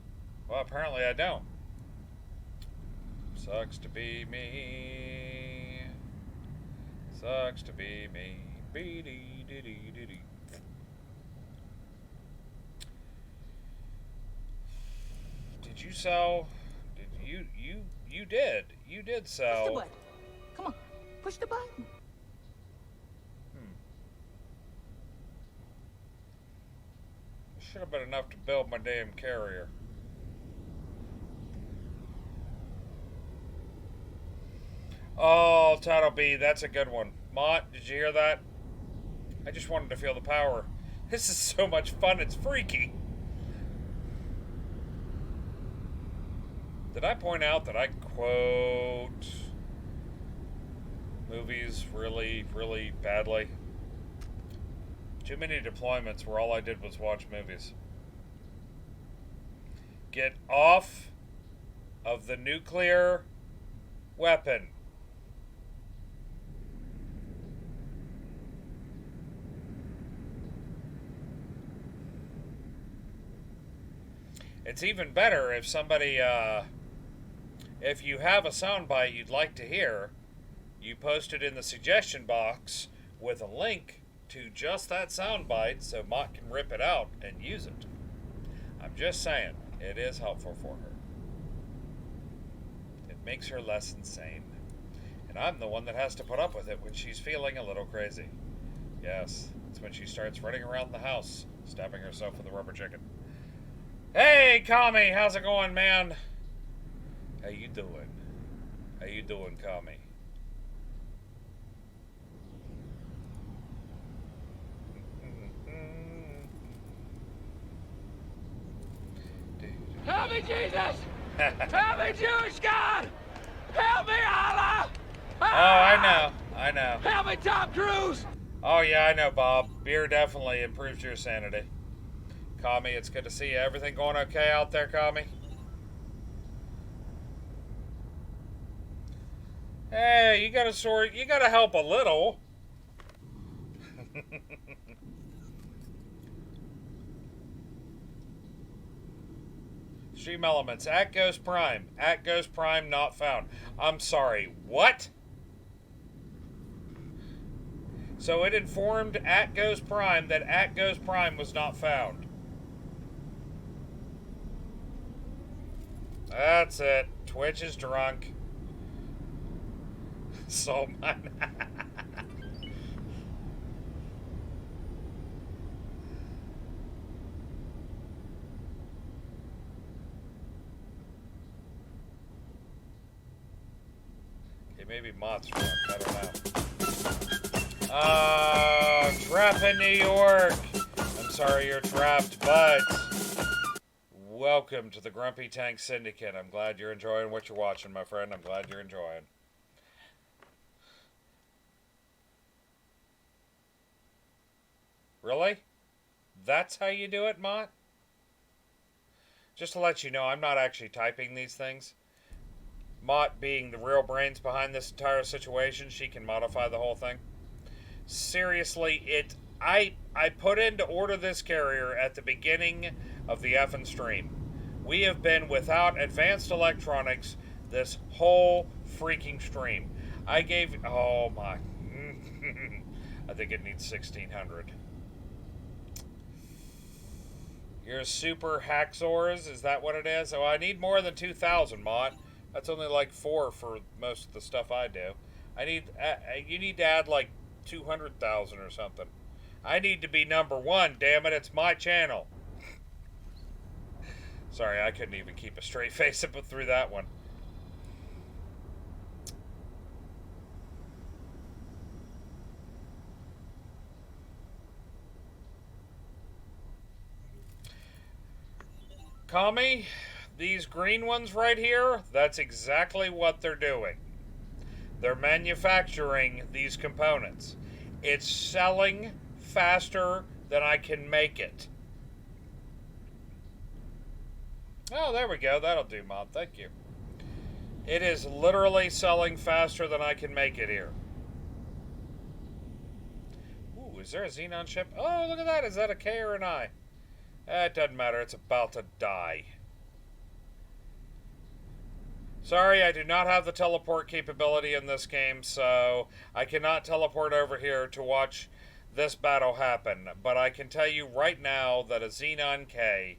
Well, apparently I don't. Sucks to be me. Sucks to be me. Be-dee-dee-dee-dee-dee. Did you sell? Did you did. You did sell. Push the button. Come on, push the button. Should have been enough to build my damn carrier. Oh, Title B, that's a good one. Mott, did you hear that? I just wanted to feel the power. This is so much fun, it's freaky. Did I point out that I quote movies really, really badly? Too many deployments where all I did was watch movies. Get off of the nuclear weapon. It's even better if somebody, if you have a soundbite you'd like to hear, you post it in the suggestion box with a link to just that soundbite so Mott can rip it out and use it. I'm just saying, it is helpful for her. It makes her less insane. And I'm the one that has to put up with it when she's feeling a little crazy. Yes, it's when she starts running around the house, stabbing herself with a rubber chicken. Hey, Kami, how's it going, man? How you doing? How you doing, Kami? Help me, Jesus! Help me, Jewish God! Help me, Allah! Oh, I know. Help me, Tom Cruise! Oh, yeah, I know, Bob. Beer definitely improves your sanity. Kami, it's good to see you. Everything going okay out there, Kami? Hey, you gotta help a little. Stream elements. At Ghost Prime. At Ghost Prime not found. I'm sorry. What? So it informed at Ghost Prime that at Ghost Prime was not found. That's it. Twitch is drunk. So mine. Okay, maybe Mott's drunk. I don't know. Trap in New York. I'm sorry you're trapped, but welcome to the Grumpy Tank Syndicate. I'm glad you're enjoying what you're watching, my friend. I'm glad you're enjoying. Really? That's how you do it, Mott? Just to let you know, I'm not actually typing these things. Mott being the real brains behind this entire situation, she can modify the whole thing. Seriously, I put in to order this carrier at the beginning of the effing stream. We have been without advanced electronics this whole freaking stream. Oh my. I think it needs 1600. Your super Haxors, is that what it is? Oh, I need more than 2,000, Mott. That's only like 4 for most of the stuff I do. You need to add like 200,000 or something. I need to be number 1, damn it, it's my channel. Sorry, I couldn't even keep a straight face up through that one. Kami, these green ones right here, that's exactly what they're doing. They're manufacturing these components. It's selling faster than I can make it. Oh, there we go. That'll do, Mom. Thank you. It is literally selling faster than I can make it here. Ooh, is there a Xenon ship? Oh, look at that. Is that a K or an I? It doesn't matter. It's about to die. Sorry, I do not have the teleport capability in this game, so I cannot teleport over here to watch this battle happen. But I can tell you right now that a Xenon K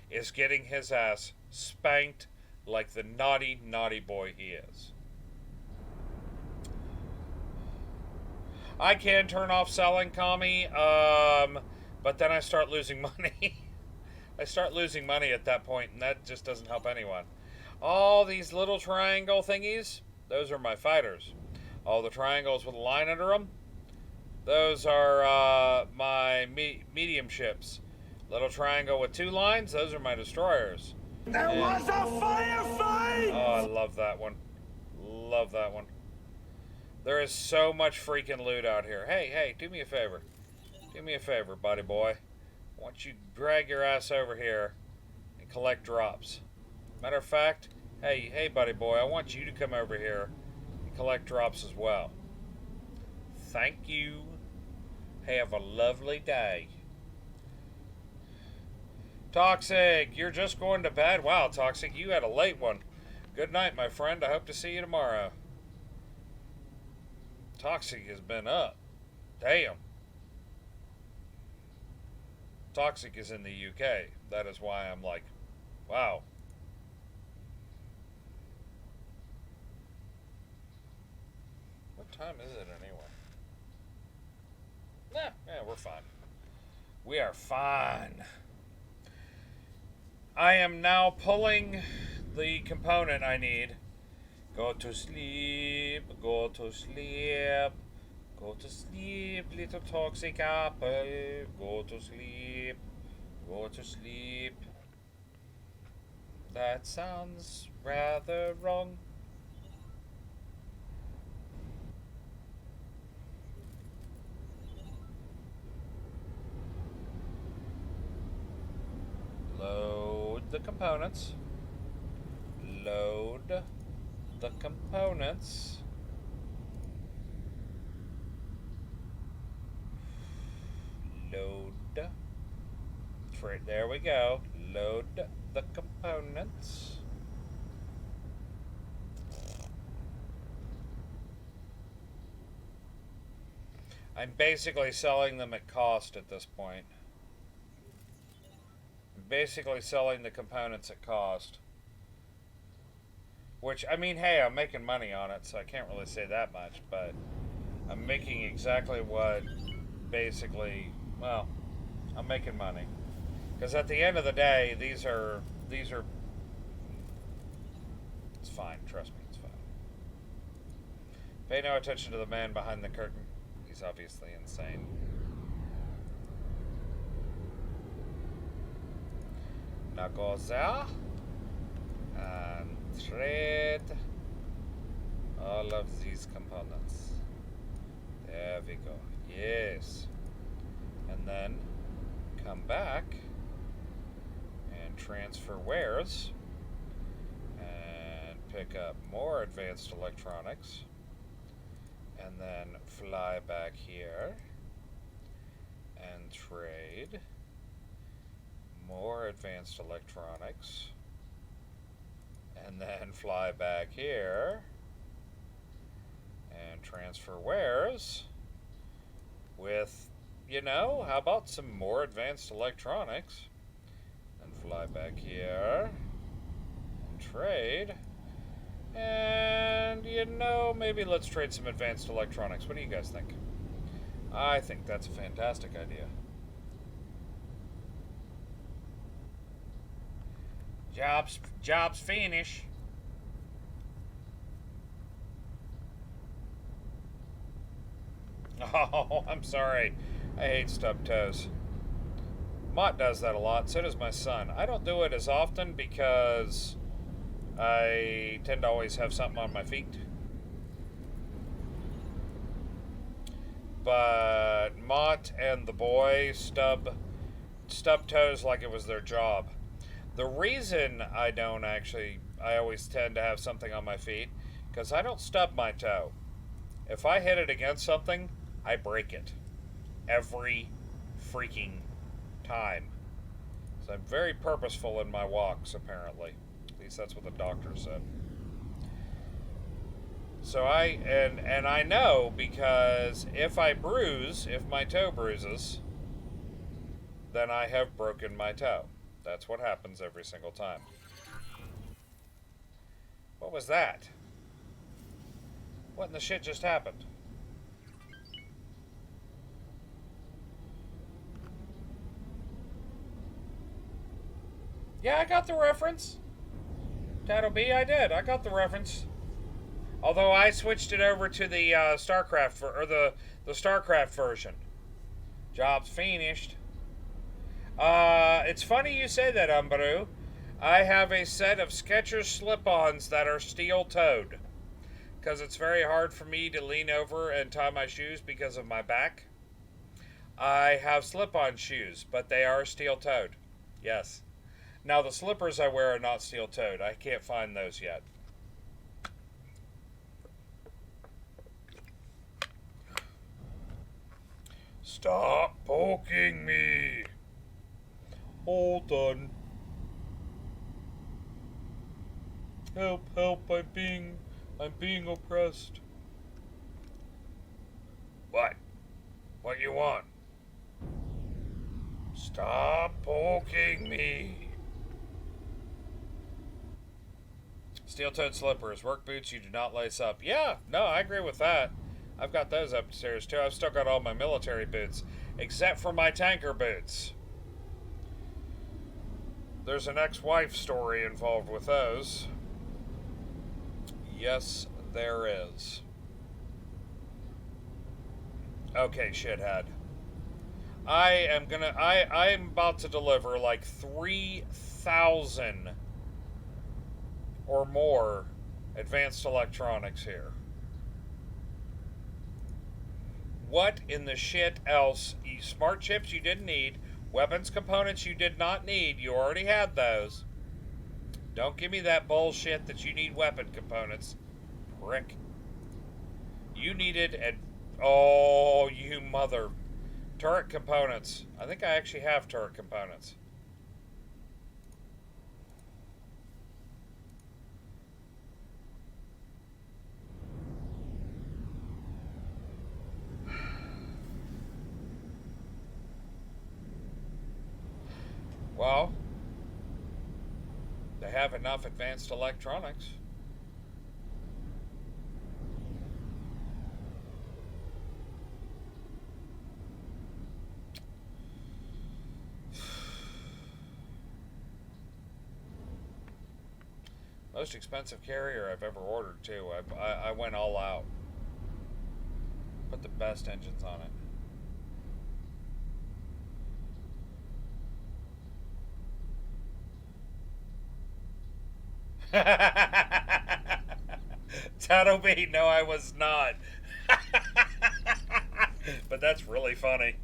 is getting his ass spanked like the naughty, naughty boy he is. I can turn off selling, Kami, but then I start losing money. I start losing money at that point, and that just doesn't help anyone. All these little triangle thingies, those are my fighters. All the triangles with a line under them, those are my medium ships. Little triangle with 2 lines, those are my destroyers. There was a firefight! Oh, I love that one. Love that one. There is so much freaking loot out here. Hey, do me a favor. Do me a favor, buddy boy. I want you to drag your ass over here and collect drops. Matter of fact, hey, buddy boy, I want you to come over here and collect drops as well. Thank you. Have a lovely day. Toxic, you're just going to bed? Wow, Toxic, you had a late one. Good night, my friend. I hope to see you tomorrow. Toxic has been up. Damn. Toxic is in the UK. That is why I'm like, wow. What time is it anyway? Yeah, we're fine. We are fine. I am now pulling the component I need. Go to sleep, go to sleep, go to sleep, little toxic apple. Go to sleep, go to sleep. That sounds rather wrong. Load the components. Load the components. Load. There we go. Load the components. I'm basically selling them at cost at this point. I'm basically selling the components at cost. Which, I mean, hey, I'm making money on it, so I can't really say that much, but I'm making exactly what, basically, well, I'm making money. Because at the end of the day, these are, it's fine, trust me, it's fine. Pay no attention to the man behind the curtain. He's obviously insane. Now go there and trade all of these components. There we go. Yes. And then come back and transfer wares and pick up more advanced electronics. And then fly back here and trade more advanced electronics. And then fly back here and transfer wares with, you know, how about some more advanced electronics? And fly back here and trade. And, you know, maybe let's trade some advanced electronics. What do you guys think? I think that's a fantastic idea. Job's finish. Oh, I'm sorry. I hate stub toes. Mott does that a lot. So does my son. I don't do it as often because I tend to always have something on my feet. But Mott and the boy stub toes like it was their job. The reason I don't actually, I always tend to have something on my feet, because I don't stub my toe. If I hit it against something, I break it. Every freaking time. So I'm very purposeful in my walks, apparently. At least that's what the doctor said. So and I know, because if my toe bruises, then I have broken my toe. That's what happens every single time. What was that? What in the shit just happened? Yeah, I got the reference. Tattle B, I did. I got the reference. Although I switched it over to the StarCraft or the StarCraft version. Job's finished. It's funny you say that, Umbaru. I have a set of Skechers slip-ons that are steel-toed. Because it's very hard for me to lean over and tie my shoes because of my back. I have slip-on shoes, but they are steel-toed. Yes. Now, the slippers I wear are not steel-toed. I can't find those yet. Stop poking me. Hold on. Help, help, I'm being oppressed. What? What you want? Stop poking me. Steel-toed slippers, work boots you do not lace up. Yeah, no, I agree with that. I've got those upstairs too. I've still got all my military boots, except for my tanker boots. There's an ex-wife story involved with those. Yes, there is. Okay, shithead. I'm about to deliver like 3,000 or more advanced electronics here. What in the shit else? Smart chips you didn't need. Weapons components you did not need. You already had those. Don't give me that bullshit that you need weapon components. Prick. You needed oh, you mother. Turret components. I think I actually have turret components. Well, they have enough advanced electronics. Most expensive carrier I've ever ordered, too. I went all out. Put the best engines on it. Tato B, no, I was not. But that's really funny.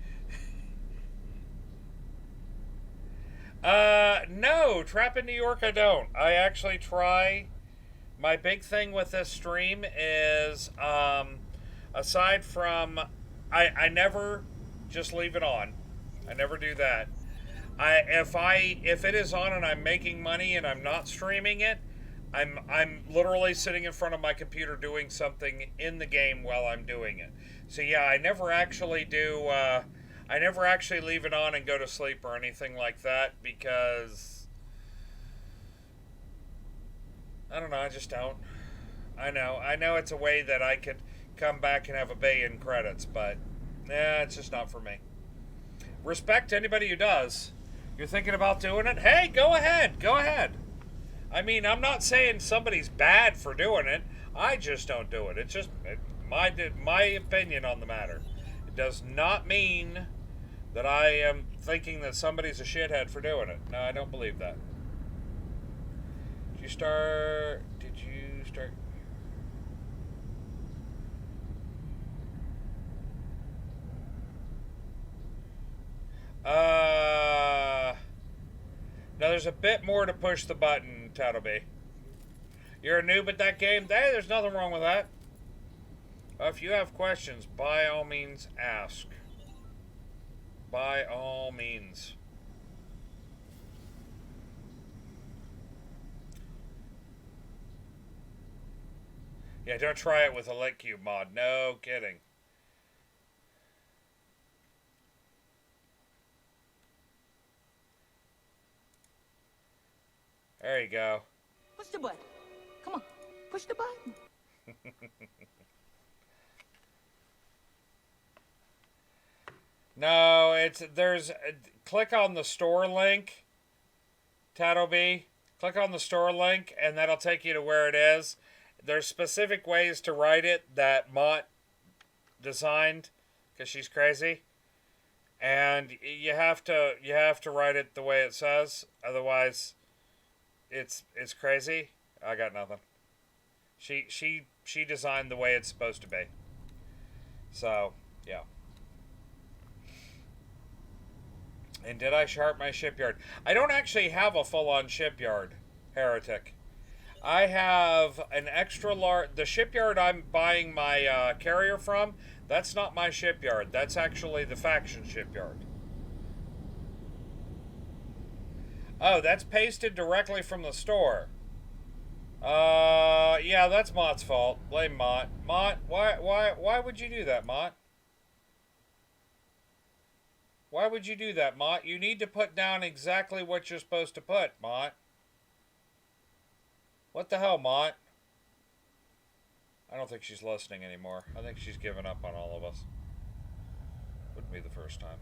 No, Trap in New York I don't. I actually try. My big thing with this stream is, aside from, I never just leave it on. I never do that. If it is on and I'm making money and I'm not streaming it, I'm literally sitting in front of my computer doing something in the game while I'm doing it. So yeah, I never actually do. I never actually leave it on and go to sleep or anything like that because I don't know. I just don't. I know it's a way that I could come back and have a billion credits, but it's just not for me. Respect to anybody who does. You're thinking about doing it? Hey, go ahead. Go ahead. I mean, I'm not saying somebody's bad for doing it. I just don't do it. It's just my opinion on the matter. It does not mean that I am thinking that somebody's a shithead for doing it. No, I don't believe that. Did you start? Now there's a bit more to push the button, Tattleby. You're a noob at that game? Hey, there's nothing wrong with that. If you have questions, by all means ask. By all means. Yeah, don't try it with a lit cube mod. No kidding. There you go. Push the button. Come on, push the button. No, click on the store link, Tattleby. Click on the store link, and that'll take you to where it is. There's specific ways to write it that Mott designed, because she's crazy. And you have to write it the way it says, otherwise it's crazy. I got nothing. She designed the way it's supposed to be. So, yeah. And did I sharp my shipyard? I don't actually have a full-on shipyard, Heretic. I have an extra large... The shipyard I'm buying my carrier from, that's not my shipyard. That's actually the faction shipyard. Oh, that's pasted directly from the store. Yeah, that's Mott's fault. Blame Mott. Mott, why would you do that, Mott? Why would you do that, Mott? You need to put down exactly what you're supposed to put, Mott. What the hell, Mott? I don't think she's listening anymore. I think she's given up on all of us. Wouldn't be the first time.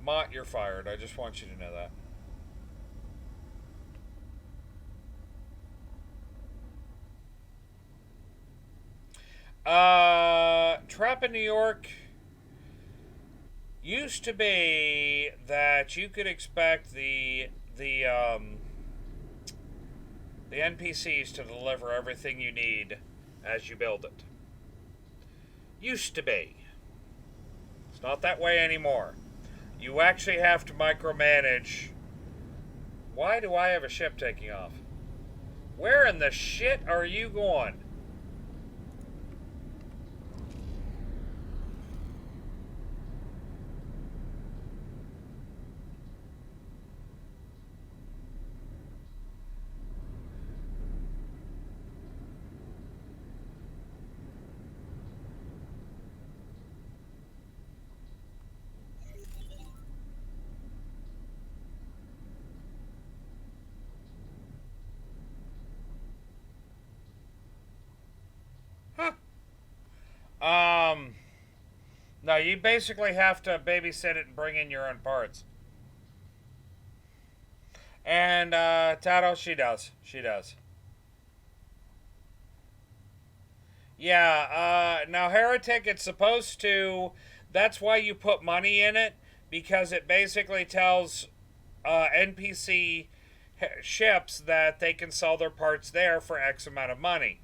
Mott, you're fired. I just want you to know that. Trap in New York used to be that you could expect the NPCs to deliver everything you need as you build it. Used to be. It's not that way anymore. You actually have to micromanage. Why do I have a ship taking off? Where in the shit are you going? No, you basically have to babysit it and bring in your own parts. And, Tato, she does. She does. Yeah, now Heretic, it's supposed to... That's why you put money in it, because it basically tells NPC ships that they can sell their parts there for X amount of money.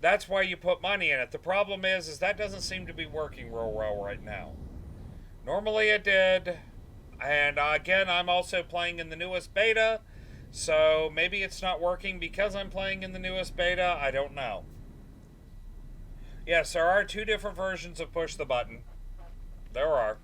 That's why you put money in it. The problem is that doesn't seem to be working real well right now. Normally it did. And again, I'm also playing in the newest beta, so maybe it's not working because I'm playing in the newest beta. I don't know. Yes, there are 2 different versions of Push the Button. There are.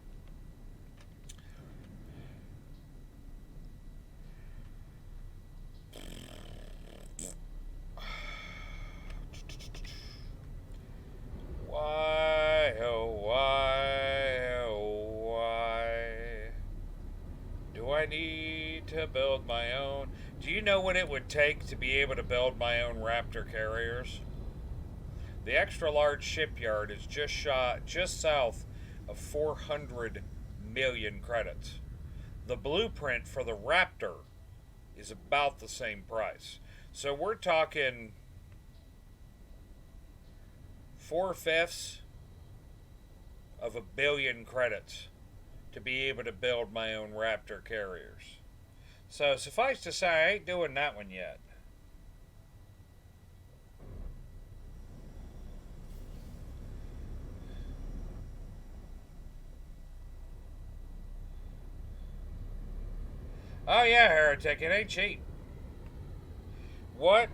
Why, oh why, oh why do I need to build my own? Do you know what it would take to be able to build my own Raptor carriers? The extra large shipyard is just south of 400 million credits. The blueprint for the Raptor is about the same price. So we're talking 4/5 of $1 billion credits to be able to build my own Raptor carriers. So suffice to say, I ain't doing that one yet. Oh yeah, Heretic, it ain't cheap. What?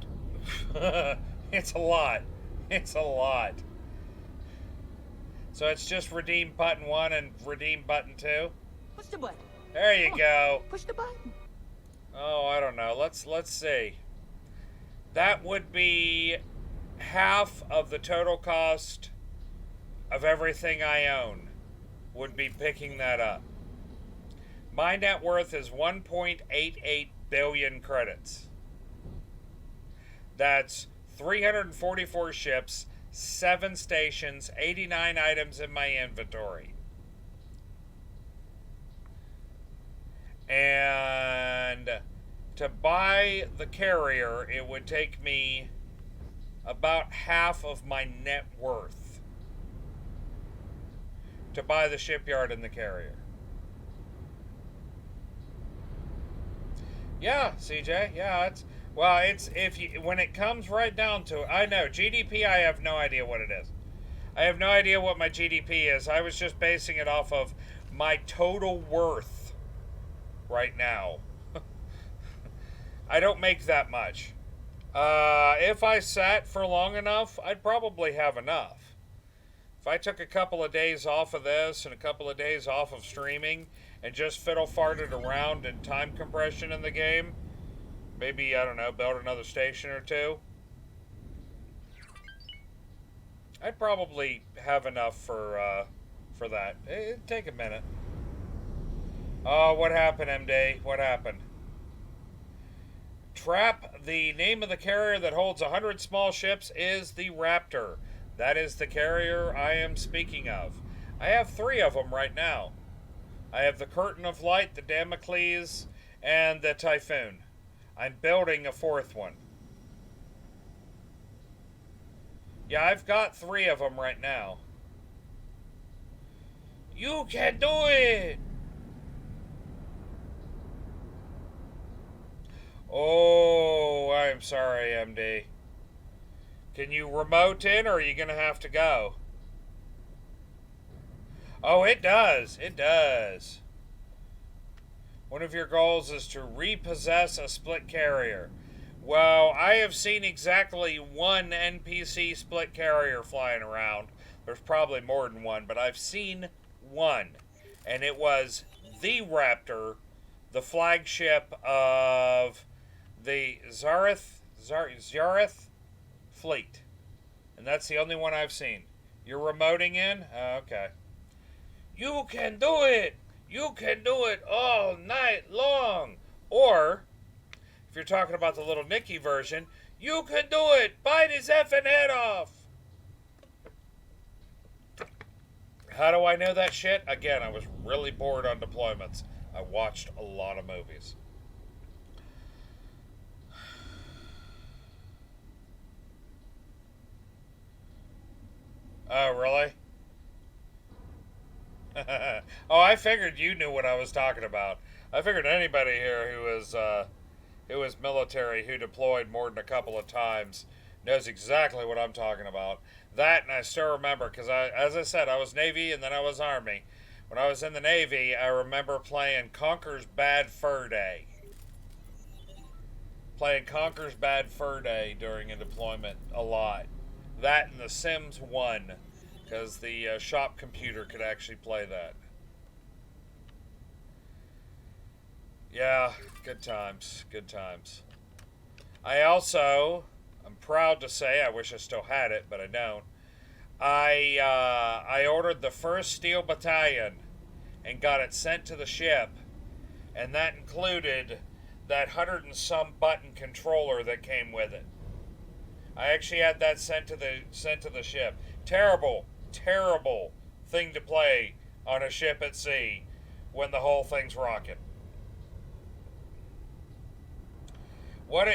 It's a lot. It's a lot. So it's just redeem button 1 and redeem button 2? Push the button. There you go. Push the button. Oh, I don't know. Let's see. That would be half of the total cost of everything I own would be picking that up. My net worth is 1.88 billion credits. That's 344 ships, 7 stations, 89 items in my inventory. And to buy the carrier, it would take me about half of my net worth to buy the shipyard and the carrier. Yeah, CJ. Yeah, it's if you when it comes right down to it. I know GDP. I have no idea what it is. I have no idea what my GDP is. I was just basing it off of my total worth right now. I don't make that much. If I sat for long enough, I'd probably have enough. If I took a couple of days off of this and a couple of days off of streaming and just fiddle farted around in time compression in the game, maybe, I don't know, build another station or 2, I'd probably have enough for that. It'd take a minute. Oh, what happened, MD? What happened? Trap, the name of the carrier that holds 100 small ships is the Raptor. That is the carrier I am speaking of. I have 3 of them right now. I have the Curtain of Light, the Damocles, and the Typhoon. I'm building a 4th one. Yeah, I've got 3 of them right now. You can do it! Oh, I'm sorry, MD. Can you remote in, or are you going to have to go? Oh, it does. It does. One of your goals is to repossess a split carrier. Well, I have seen exactly 1 NPC split carrier flying around. There's probably more than 1, but I've seen 1. And it was the Raptor, the flagship of the Zareth fleet. And that's the only one I've seen. You're remoting in? Oh, okay. You can do it! You can do it all night long! Or, if you're talking about the little Nicky version, you can do it! Bite his effing head off! How do I know that shit? Again, I was really bored on deployments. I watched a lot of movies. Oh, really? Oh, I figured you knew what I was talking about. I figured anybody here who is military, who deployed more than a couple of times, knows exactly what I'm talking about. That, and I still remember, because as I said, I was Navy and then I was Army. When I was in the Navy, I remember playing Conker's Bad Fur Day. Playing Conker's Bad Fur Day during a deployment a lot. That and The Sims 1, because the shop computer could actually play that. Yeah, good times, good times. I'm proud to say, I wish I still had it, but I don't. I ordered the first Steel Battalion and got it sent to the ship, and that included that 100 and some button controller that came with it. I actually had that sent to the ship. Terrible, terrible thing to play on a ship at sea when the whole thing's rocking.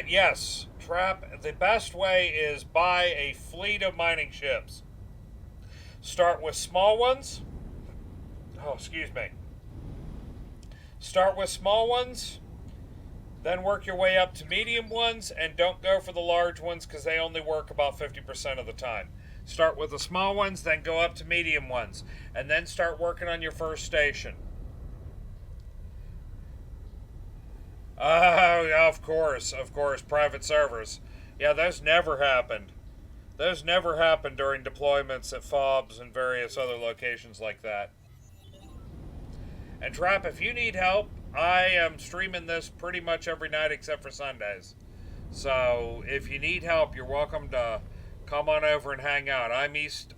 Yes, Trap, the best way is buy a fleet of mining ships. Start with small ones. Oh, excuse me. Start with small ones, then work your way up to medium ones, and don't go for the large ones because they only work about 50% of the time. Start with the small ones, then go up to medium ones, and then start working on your first station. Oh, of course, private servers. Yeah, those never happened. Those never happened during deployments at FOBs and various other locations like that. And Trap, if you need help, I am streaming this pretty much every night except for Sundays. So if you need help, you're welcome to come on over and hang out. I'm East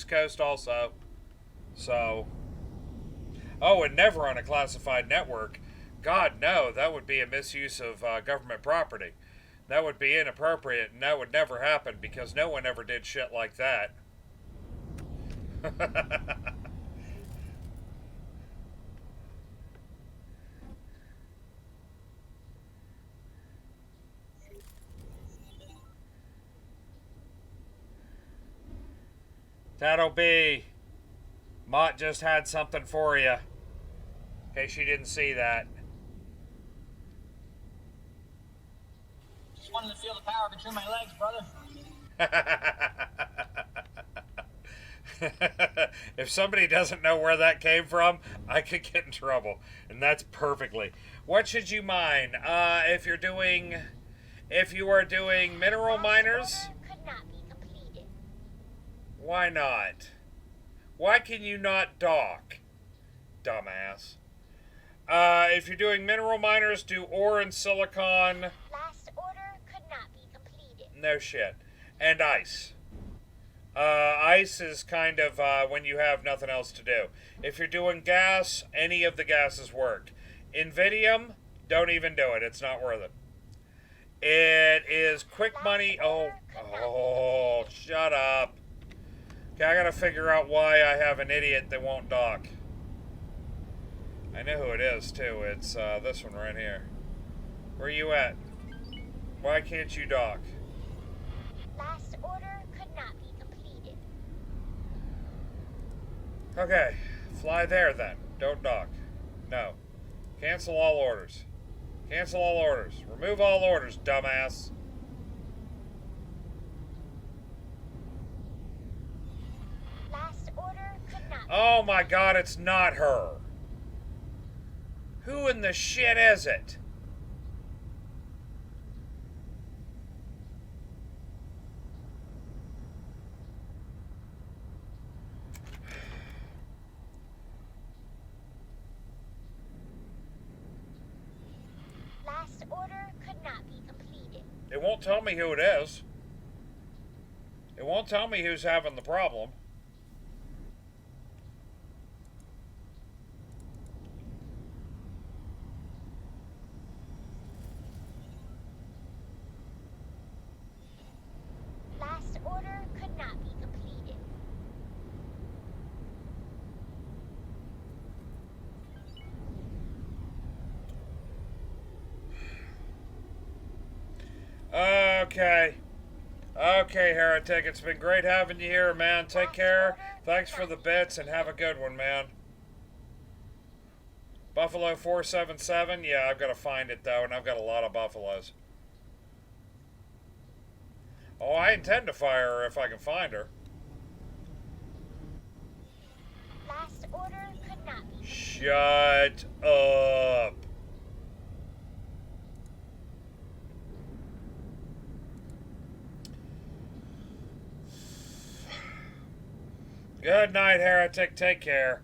Coast also. So, oh, and never on a classified network. God, no, that would be a misuse of government property. That would be inappropriate, and that would never happen because no one ever did shit like that. That'll be. Mott just had something for you. In case you didn't see that. Just wanted to feel the power between my legs, brother. If somebody doesn't know where that came from, I could get in trouble. And that's perfectly. What should you mine? If you are doing mineral miners? Could not be completed. Why not? Why can you not dock? Dumbass. If you're doing mineral miners, do ore and silicon. Last order could not be completed. No shit. And ice. Ice is kind of when you have nothing else to do. If you're doing gas, any of the gases work. Invidium, don't even do it. It's not worth it. It is quick money. Oh, shut up. Okay, I gotta figure out why I have an idiot that won't dock. I know who it is, too. It's this one right here. Where are you at? Why can't you dock? Last order could not be completed. Okay, fly there then. Don't dock. No. Cancel all orders. Cancel all orders. Remove all orders, dumbass. Last order could not. Oh my god, it's not her. Who in the shit is it? Last order could not be completed. It won't tell me who it is. It won't tell me who's having the problem. Last order could not be completed. Okay. Okay, Heretic. It's been great having you here, man. Take care. Thanks for the bits and have a good one, man. Buffalo 477. Yeah, I've got to find it, though, and I've got a lot of buffaloes. Oh, I intend to fire her if I can find her. Last order could not be. Shut up. Good night, Heretic. Take care.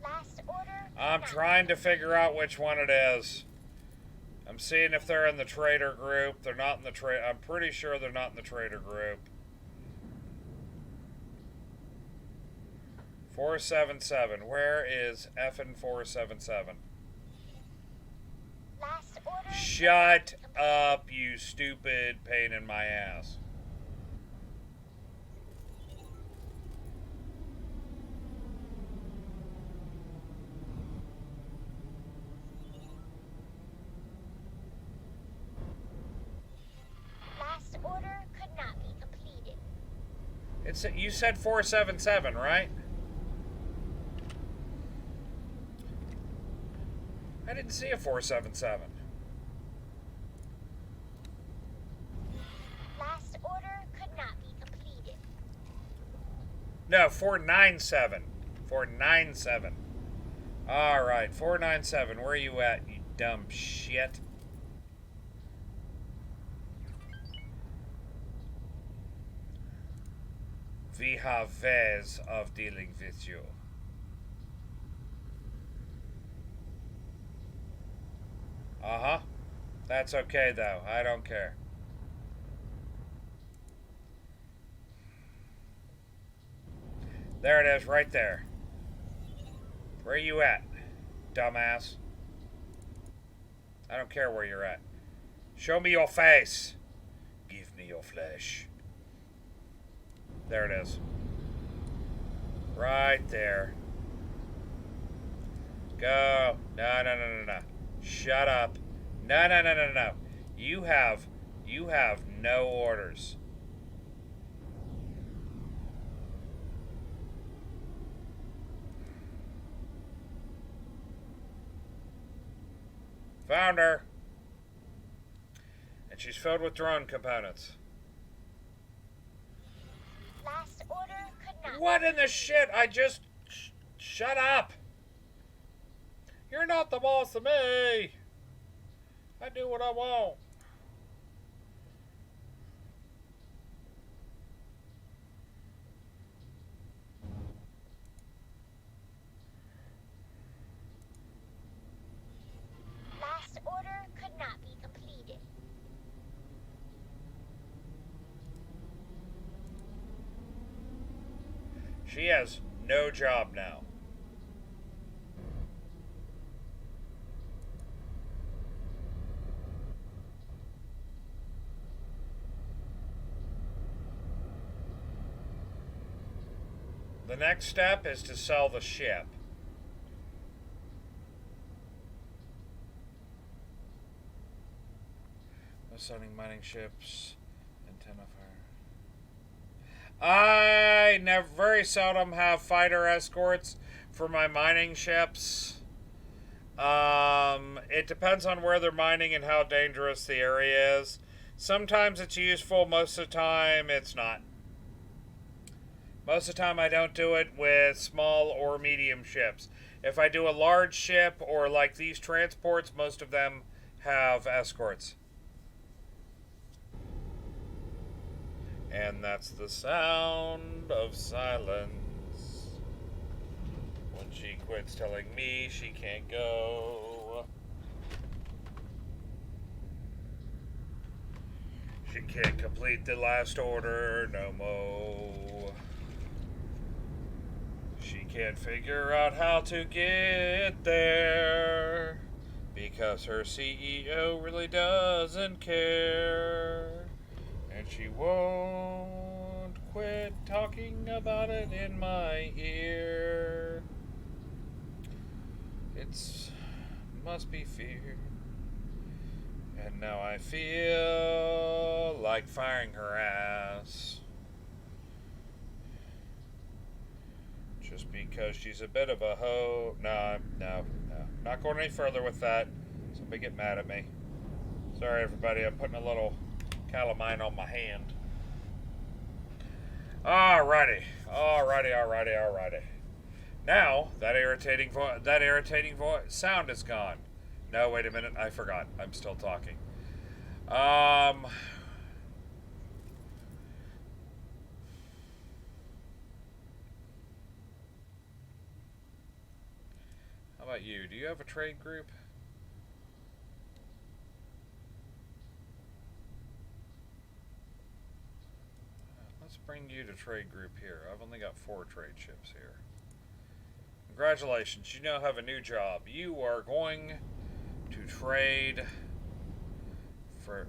Last order. I'm trying to figure out which one it is. I'm seeing if they're in the trader group. They're not in the trade. I'm pretty sure they're not in the trader group. 477. Where is effing 477? Last order. Shut up, you stupid pain in my ass. Last order could not be completed. You said 477, right? I didn't see a 477. Last order could not be completed. No, 497. 497. Alright, 497. Where are you at, you dumb shit? We have ways of dealing with you. Uh-huh. That's okay, though. I don't care. There it is, right there. Where are you at, dumbass? I don't care where you're at. Show me your face. Give me your flesh. There it is. Right there. Go. No, no, no, no, no. Shut up. No, no, no, no, no. You have no orders. Found her. And she's filled with drone components. Last order could not. What in the shit? I just... Shut up. You're not the boss of me. I do what I want. Last order could not be completed. She has no job now. The next step is to sell the ship. Assigning mining ships, antenna fire. I very seldom have fighter escorts for my mining ships. It depends on where they're mining and how dangerous the area is. Sometimes it's useful, most of the time it's not. Most of the time I don't do it with small or medium ships. If I do a large ship or like these transports, most of them have escorts. And that's the sound of silence when she quits telling me she can't go. She can't complete the last order no more. She can't figure out how to get there because her CEO really doesn't care. And she won't quit talking about it in my ear. Must be fear. And now I feel like firing her ass. Just because she's a bit of a hoe. No. Not going any further with that. Somebody get mad at me. Sorry, everybody. I'm putting a little calamine on my hand. Alrighty. Now, that irritating sound is gone. No, wait a minute. I forgot. I'm still talking. How about you? Do you have a trade group? Let's bring you to trade group here. I've only got 4 trade ships here. Congratulations, you now have a new job. You are going to trade for...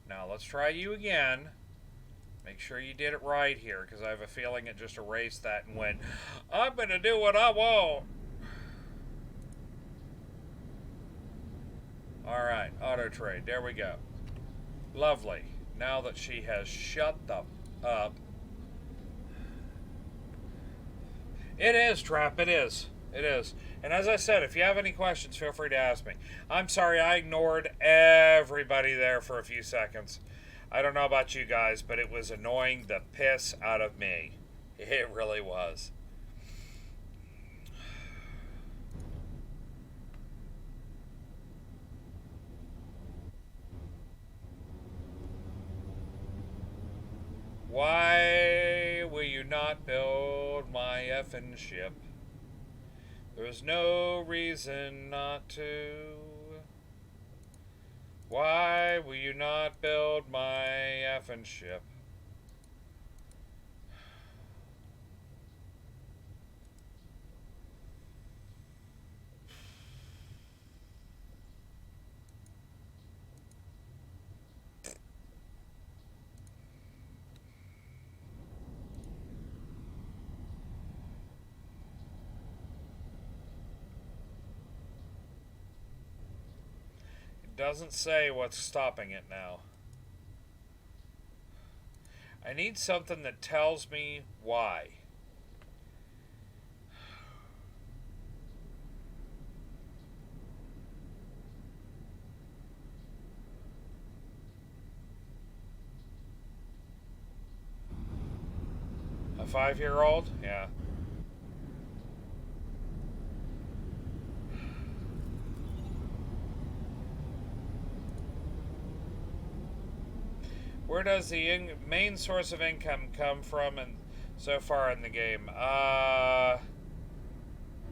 Now let's try you again. Make sure you did it right here, because I have a feeling it just erased that and went, I'm going to do what I want. Alright, auto trade. There we go. Lovely. Now that she has shut the up. It is, Trap. It is. It is. And as I said, if you have any questions, feel free to ask me. I'm sorry I ignored everybody there for a few seconds. I don't know about you guys, but it was annoying the piss out of me. It really was. Why will you not build my effing ship? There's no reason not to. Why will you not build my effing ship? Doesn't say what's stopping it now. I need something that tells me why. A 5-year-old? Yeah. Where does the main source of income come from and so far in the game?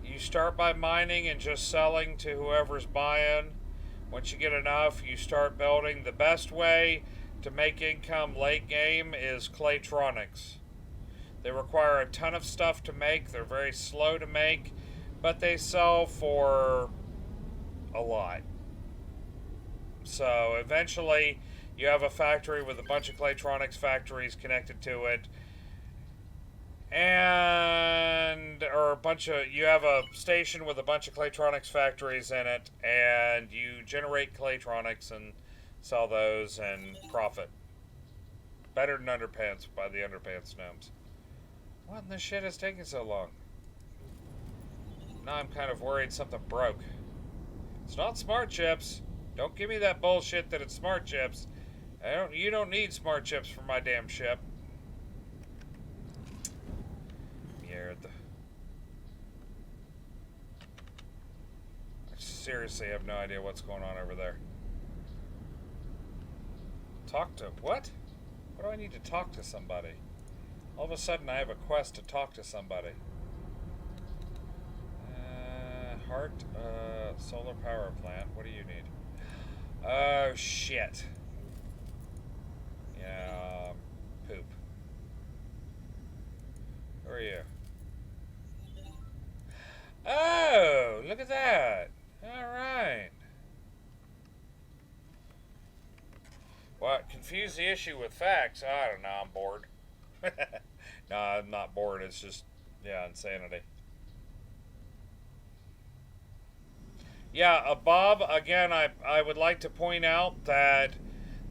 You start by mining and just selling to whoever's buying. Once you get enough, you start building. The best way to make income late game is Claytronics. They require a ton of stuff to make. They're very slow to make, but they sell for a lot. So eventually you have a factory with a bunch of Claytronics factories connected to it, and you have a station with a bunch of Claytronics factories in it, and you generate Claytronics and sell those and profit. Better than Underpants by the Underpants Gnomes. What in the shit is taking so long? Now I'm kind of worried something broke. It's not smart chips. Don't give me that bullshit that it's smart chips. You don't need smart chips for my damn ship. Mierda. I seriously have no idea what's going on over there. Talk to what? What do I need to talk to somebody? All of a sudden I have a quest to talk to somebody. Solar power plant. What do you need? Oh, shit. Yeah, poop. Who are you? Oh, look at that. Alright. What? Confuse the issue with facts? I don't know, I'm bored. No, I'm not bored. It's just Yeah, insanity. Yeah, Bob, again, I would like to point out that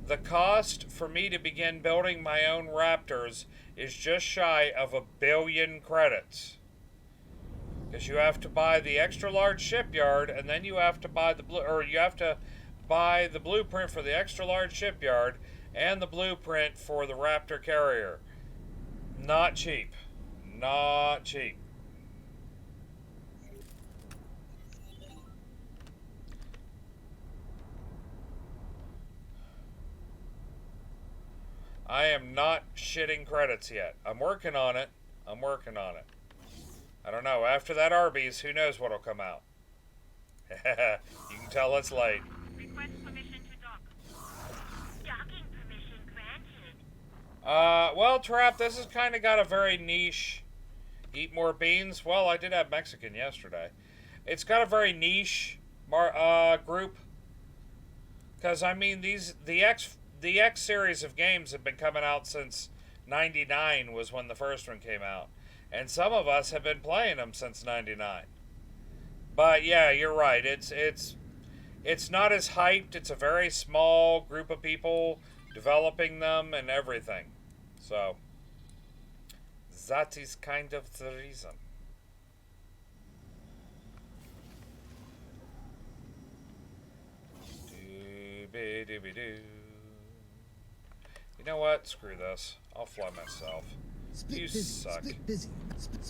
the cost for me to begin building my own Raptors is just shy of 1,000,000,000 credits. Because you have to buy the extra large shipyard, and then you have to buy you have to buy the blueprint for the extra large shipyard and the blueprint for the Raptor carrier. Not cheap. Not cheap. I am not shitting credits yet. I'm working on it. I'm working on it. I don't know. After that Arby's, who knows what'll come out. You can tell it's late. Request permission to dock. Docking permission granted. Well, Trap, this has kind of got a very niche... Eat more beans? Well, I did have Mexican yesterday. It's got a very niche group. Because, I mean, the X series of games have been coming out since 99 was when the first one came out. And some of us have been playing them since 99. But, yeah, you're right. It's not as hyped. It's a very small group of people developing them and everything. So... that is kind of the reason. You know what? Screw this. I'll fly myself. You suck. Split busy. Split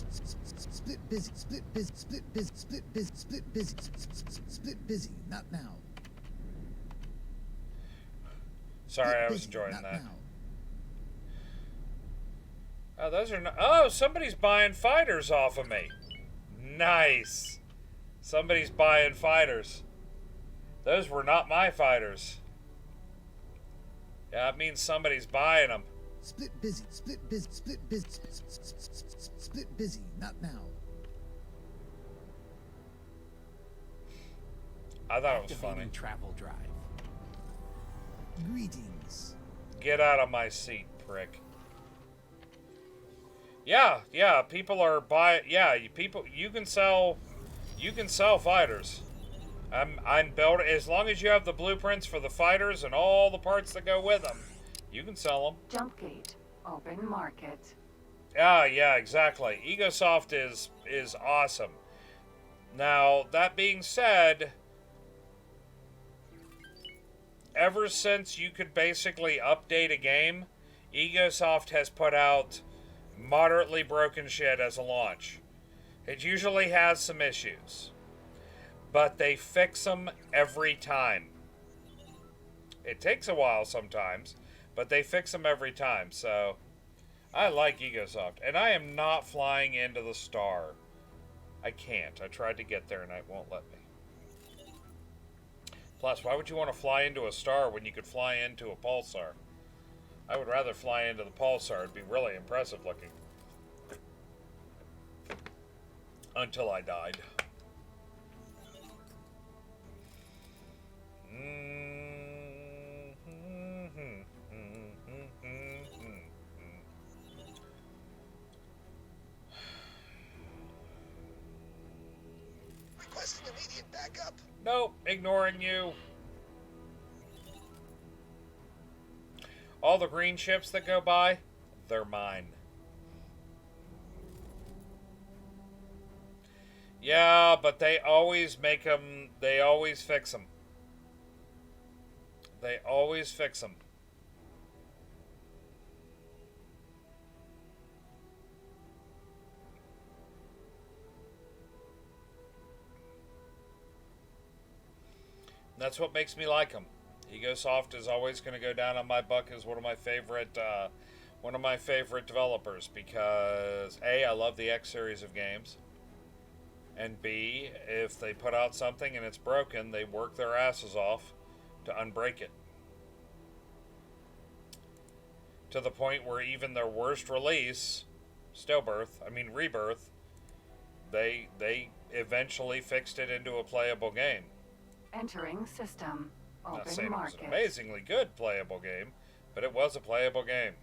busy. Split busy. Split busy. Split busy. Split busy. Split busy. Not now. Sorry, I was enjoying that. Oh, those are not... Oh, somebody's buying fighters off of me. Nice. Somebody's buying fighters. Those were not my fighters. Yeah, that means somebody's buying them. Split busy. Split busy. Split busy. Split busy. Not now. I thought it was funny. Travel drive. Greetings. Get out of my seat, prick. Yeah, people are buying. Yeah, you can sell fighters. I'm building, as long as you have the blueprints for the fighters and all the parts that go with them, you can sell them. Jump gate, open market. Yeah, exactly. Egosoft is awesome. Now, that being said, ever since you could basically update a game, Egosoft has put out moderately broken shit as a launch. It usually has some issues, but they fix them every time. It takes a while sometimes, but they fix them every time. So I like Egosoft, and I am not flying into the star. I can't. I tried to get there and it won't let me. Plus, why would you want to fly into a star when you could fly into a pulsar? I would rather fly into the pulsar. It'd be really impressive looking. Until I died. Requesting immediate backup. Nope, ignoring you. All the green ships that go by, they're mine. Yeah, but they always make them, they always fix them. They always fix them. That's what makes me like them. Egosoft is always going to go down on my book as one of my favorite developers because A, I love the X series of games, and B, if they put out something and it's broken, they work their asses off to unbreak it. To the point where even their worst release, Rebirth, they eventually fixed it into a playable game. Entering system. Open Not saying market. it was an amazingly good playable game, but it was a playable game.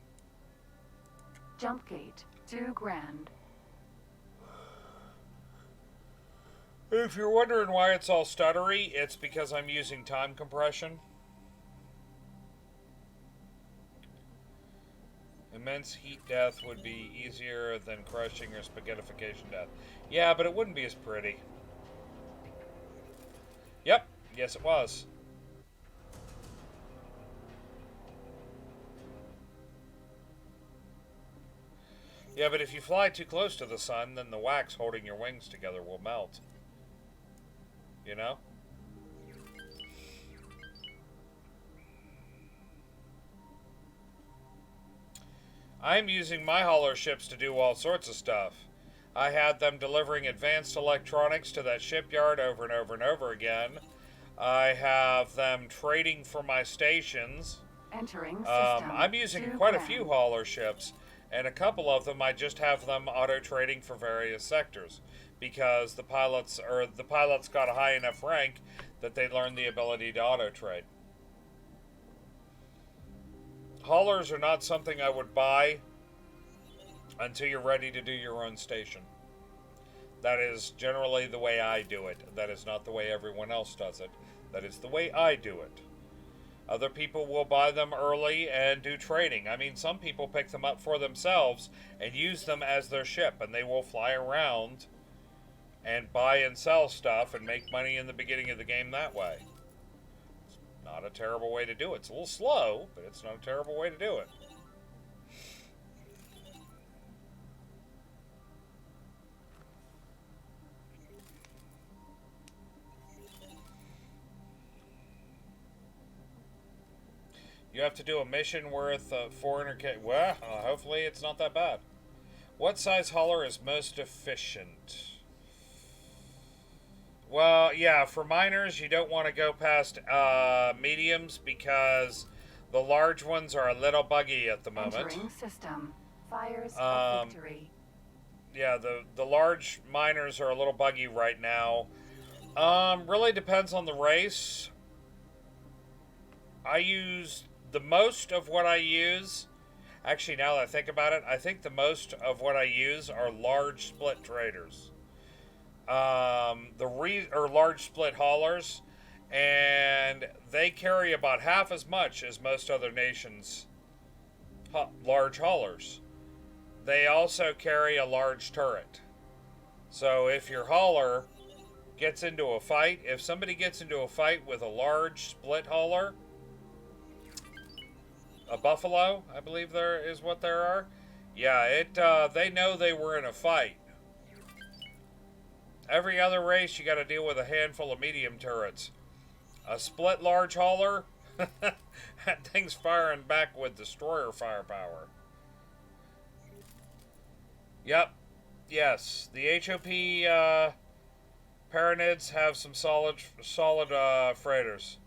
Jump gate, 2 grand. If you're wondering why it's all stuttery, it's because I'm using time compression. Immense heat death would be easier than crushing or spaghettification death. Yeah, but it wouldn't be as pretty. Yep, yes it was. Yeah, but if you fly too close to the sun, then the wax holding your wings together will melt. You know? I'm using my hauler ships to do all sorts of stuff. I had them delivering advanced electronics to that shipyard over and over and over again. I have them trading for my stations. Entering system. I'm using quite a few hauler ships, and a couple of them I just have them auto trading for various sectors because the pilots got a high enough rank that they learned the ability to auto trade. Haulers are not something I would buy until you're ready to do your own station. That is generally the way I do it. That is not the way everyone else does it. That is the way I do it. Other people will buy them early and do trading. I mean, some people pick them up for themselves and use them as their ship, and they will fly around and buy and sell stuff and make money in the beginning of the game that way. Not a terrible way to do it. It's a little slow, but it's not a terrible way to do it. You have to do a mission worth 400k. Well, hopefully it's not that bad. What size hauler is most efficient? Well, yeah, for miners, you don't want to go past mediums because the large ones are a little buggy at the moment. Entering system. Fires of victory. Yeah, the large miners are a little buggy right now. Really depends on the race. I use the most of what I use. Actually, now that I think about it, I think the most of what I use are large split traders. Large split haulers, and they carry about half as much as most other nations' large haulers. They also carry a large turret. So if your hauler gets into a fight, if somebody gets into a fight with a large split hauler, a buffalo, I believe there is what there are. Yeah, they know they were in a fight. Every other race, you got to deal with a handful of medium turrets. A split large hauler, that thing's firing back with destroyer firepower. Yep. Yes, the HOP Paranids have some solid freighters.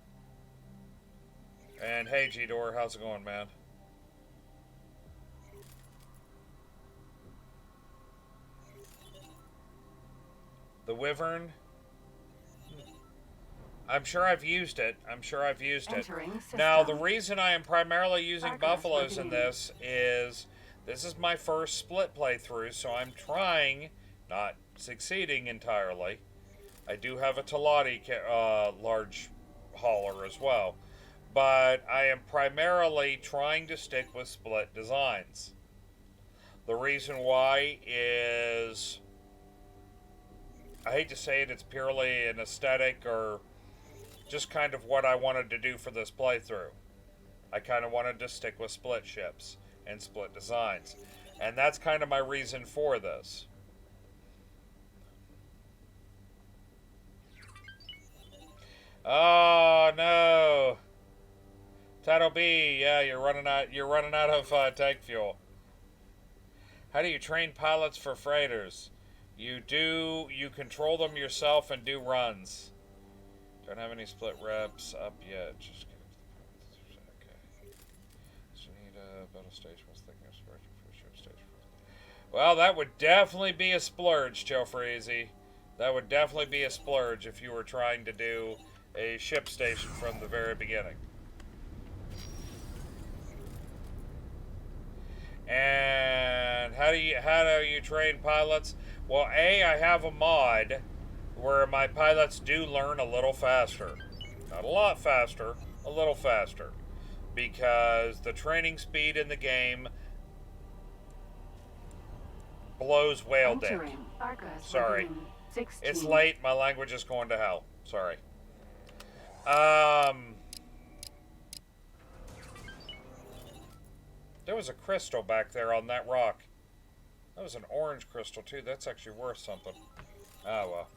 And hey, G-Door, how's it going, man? The Wyvern. I'm sure I've used it. Now, the reason I am primarily using buffaloes in this is my first split playthrough, so I'm trying, not succeeding entirely. I do have a Talati large hauler as well, but I am primarily trying to stick with split designs. The reason why is, I hate to say it, it's purely an aesthetic or just kind of what I wanted to do for this playthrough. I kind of wanted to stick with split ships and split designs. And that's kind of my reason for this. Oh no. Title B, yeah, you're running out of tank fuel. How do you train pilots for freighters? You control them yourself and do runs. Don't have any split reps up yet. Just okay. So need a battle station was thinking of splurging for a ship station. Well, that would definitely be a splurge, Joe Freezy. That would definitely be a splurge if you were trying to do a ship station from the very beginning. And how do you train pilots? Well, I have a mod where my pilots do learn a little faster. Not a lot faster, a little faster. Because the training speed in the game blows whale dick. Entering Argus Sorry. within 16. It's late, my language is going to hell. Sorry. There was a crystal back there on that rock. That was an orange crystal too. That's actually worth something. Oh well.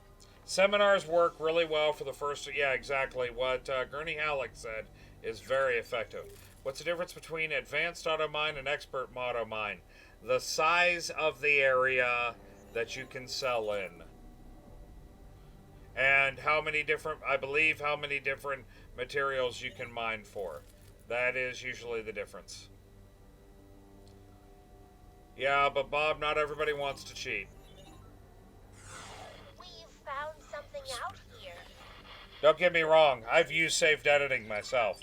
Seminars work really well for the first... Yeah, exactly. What Gurney Halleck said is very effective. What's the difference between advanced auto mine and expert auto mine? The size of the area that you can sell in. And how many different... I believe how many different materials you can mine for. That is usually the difference. Yeah, but Bob, not everybody wants to cheat. We've found something out here. Don't get me wrong, I've used saved editing myself.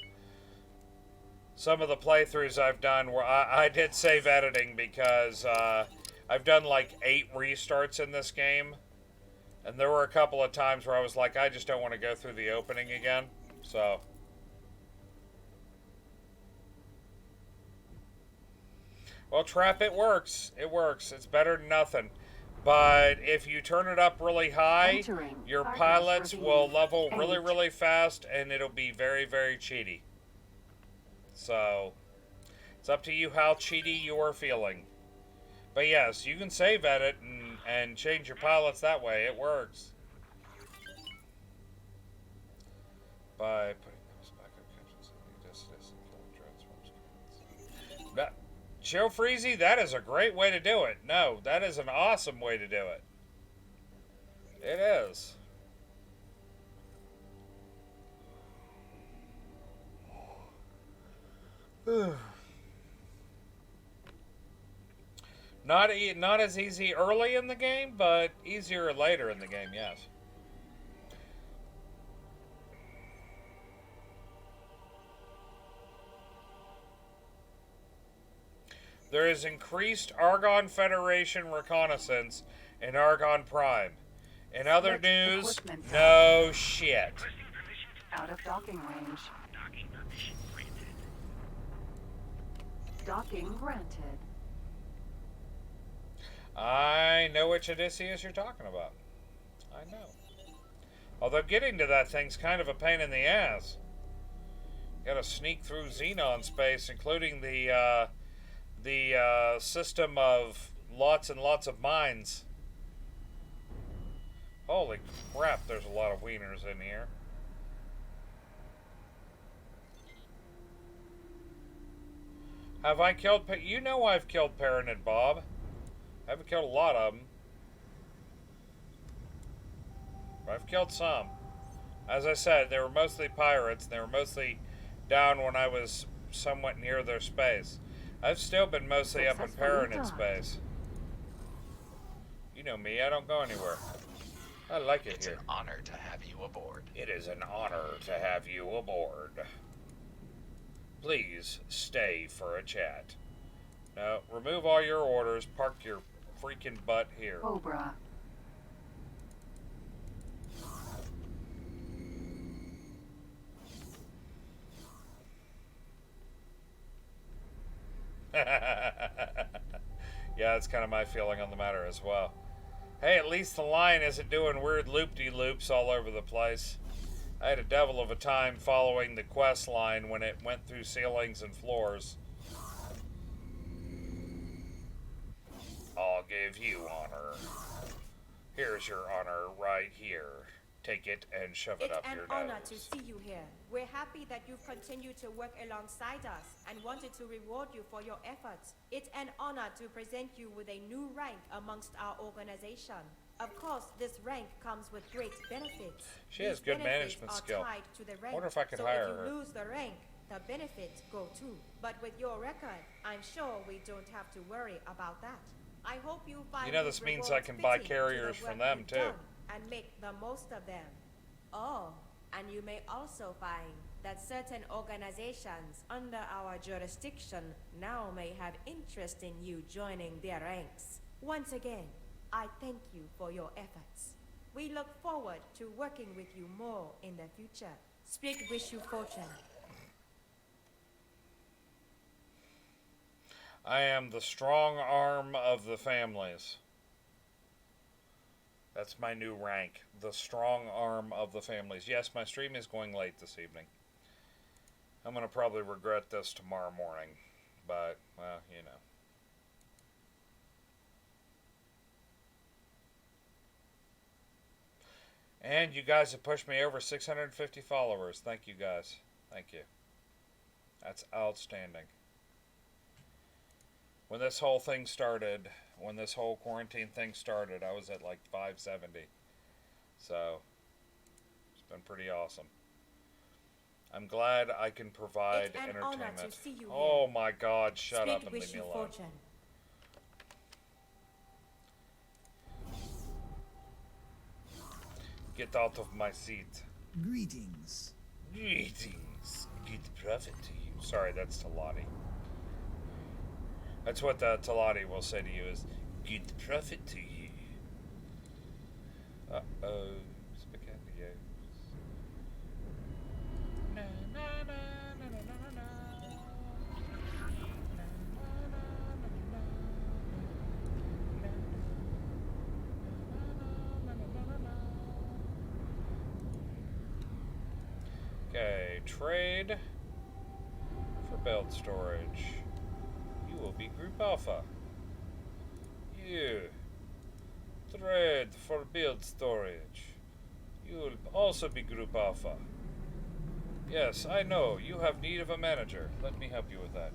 Some of the playthroughs I've done where I did save editing because I've done like 8 restarts in this game. And there were a couple of times where I was like, I just don't want to go through the opening again. So... Well, Trap, it works. It works. It's better than nothing. But if you turn it up really high, your pilots will level really, really fast, and it'll be very, very cheaty. So, it's up to you how cheaty you are feeling. But yes, you can save edit and change your pilots that way. It works. By putting those backup captions in the transforms. That, Joe Freezy, that is a great way to do it. No, that is an awesome way to do it. It is. Not as easy early in the game, but easier later in the game, yes. There is increased Argon Federation reconnaissance in Argon Prime. In other news, no shit. Out of docking range. Docking permission granted. Docking granted. I know which Odysseus you're talking about. I know. Although getting to that thing's kind of a pain in the ass. Gotta sneak through Xenon space, including the system of lots and lots of mines. Holy crap, there's a lot of wieners in here. Have I killed... You know I've killed Perrin and Bob. I haven't killed a lot of them. But I've killed some. As I said, they were mostly pirates. They were mostly down when I was somewhat near their space. I've still been mostly up in Perrin in space. You know me, I don't go anywhere. I like it here. It's an honor to have you aboard. It is an honor to have you aboard. Please stay for a chat. Now, remove all your orders. Park your freaking butt here. Cobra. Yeah, that's kind of my feeling on the matter as well. Hey, at least the line isn't doing weird loop-de-loops all over the place. I had a devil of a time following the quest line when it went through ceilings and floors. I'll give you honor. Here's your honor right here. Take it and shove it up your nose. It's an honor to see you here. We're happy that you've continued to work alongside us and wanted to reward you for your efforts. It's an honor to present you with a new rank amongst our organization. Of course, this rank comes with great benefits. She has good management skill. I wonder if I could hire her. If you lose the rank, the benefits go too. But with your record, I'm sure we don't have to worry about that. I hope you find You know, this means I can buy carriers from them too. And make the most of them. Oh, and you may also find that certain organizations under our jurisdiction now may have interest in you joining their ranks. Once again, I thank you for your efforts. We look forward to working with you more in the future. Split wish you fortune. I am the strong arm of the families. That's my new rank. The strong arm of the families. Yes, my stream is going late this evening. I'm going to probably regret this tomorrow morning. But, well, you know. And you guys have pushed me over 650 followers. Thank you guys. Thank you. That's outstanding. When this whole thing started, when this whole quarantine thing started, I was at like 570. So, it's been pretty awesome. I'm glad I can provide It's an entertainment. honor to see you Oh here. my God, shut Split up and wish leave me you alone. fortune. Get out of my seat. Greetings. Greetings. Good prophet to you. Sorry, that's Talati. That's what the Talati will say to you is, good prophet to you. Uh-oh. SpaghettiOs. Na na na na na na na. Okay, trade for belt storage. You will be Group Alpha. You trade for build storage. You will also be Group Alpha. Yes, I know. You have need of a manager. Let me help you with that.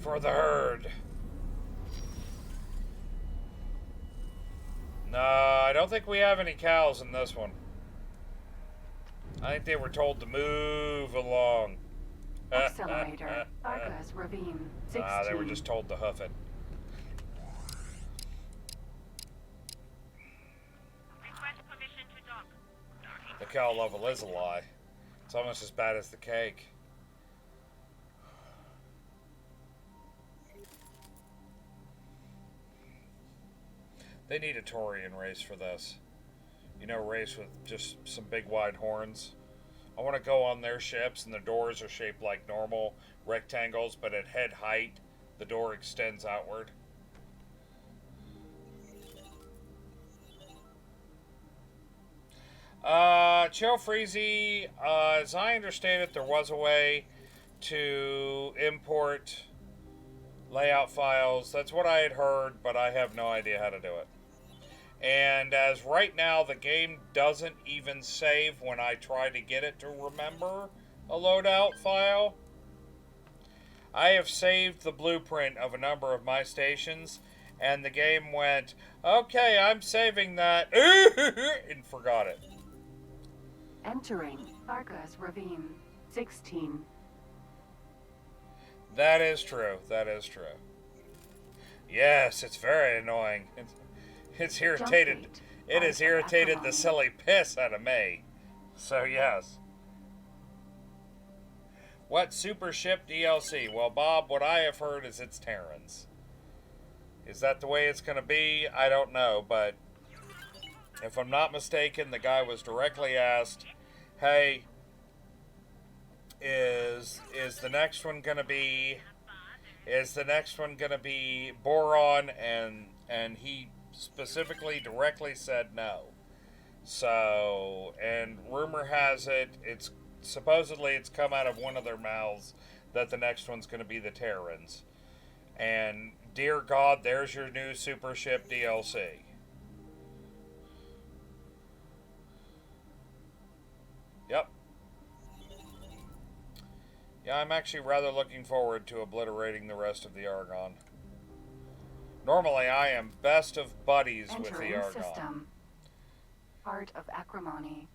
For the herd. No, I don't think we have any cows in this one. I think they were told to move along. Accelerator. Argus Ravine. 16. They were just told to hoof it. Request permission to dock. The cow level is a lie. It's almost as bad as the cake. They need a Taurian race for this. You know, race with just some big wide horns. I want to go on their ships, and the doors are shaped like normal rectangles, but at head height, the door extends outward. Chill Freezy, as I understand it, there was a way to import layout files. That's what I had heard, but I have no idea how to do it. And as right now, the game doesn't even save when I try to get it to remember a loadout file. I have saved the blueprint of a number of my stations, and the game went, okay, I'm saving that, and forgot it. Entering Argus Ravine. 16. That is true. That is true. Yes, it's very annoying. It's irritated. It has irritated the silly piss out of me. So, yes. What super ship DLC? Well, Bob, what I have heard is it's Terrans. Is that the way it's going to be? I don't know, but if I'm not mistaken, the guy was directly asked, hey, is the next one going to be Boron? And he specifically directly said no. So, and rumor has it, it's supposedly come out of one of their mouths that the next one's going to be the Terrans. And dear God, there's your new super ship DLC. Yep. Yeah, I'm actually rather looking forward to obliterating the rest of the Argon. Normally, I am best of buddies with the Argon. System. Art of Acrimony.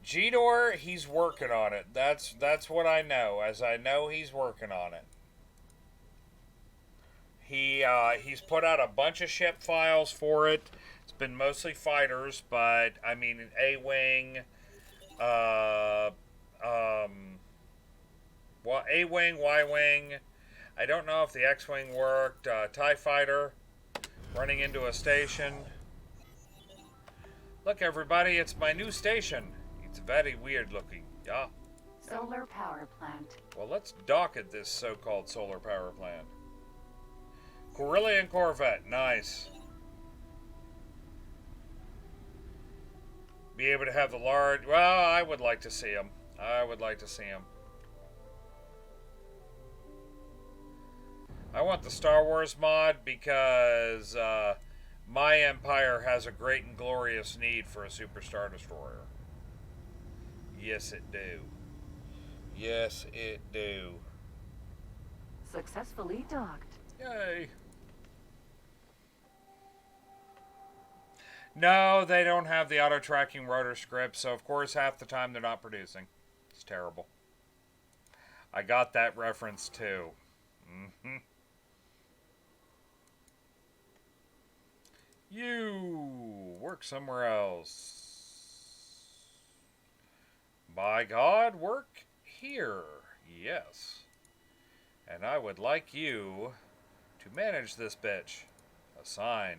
G-Door, he's working on it. That's what I know, as I know he's working on it. He's put out a bunch of ship files for it. It's been mostly fighters, but I mean A-Wing, A-Wing, Y-Wing. I don't know if the X-Wing worked. TIE Fighter running into a station. Look, everybody, it's my new station. It's very weird looking. Yeah. Solar power plant. Well, let's dock at this so-called solar power plant. Corellian Corvette. Nice. Be able to have the large... Well, I would like to see them. I would like to see them. I want the Star Wars mod because my Empire has a great and glorious need for a Super Star Destroyer. Yes, it do. Yes, it do. Successfully docked. Yay. No, they don't have the auto-tracking rotor script, so of course half the time they're not producing. It's terrible. I got that reference too. Mm-hmm. You work somewhere else. By God, work here. Yes. And I would like you to manage this bitch. Assign.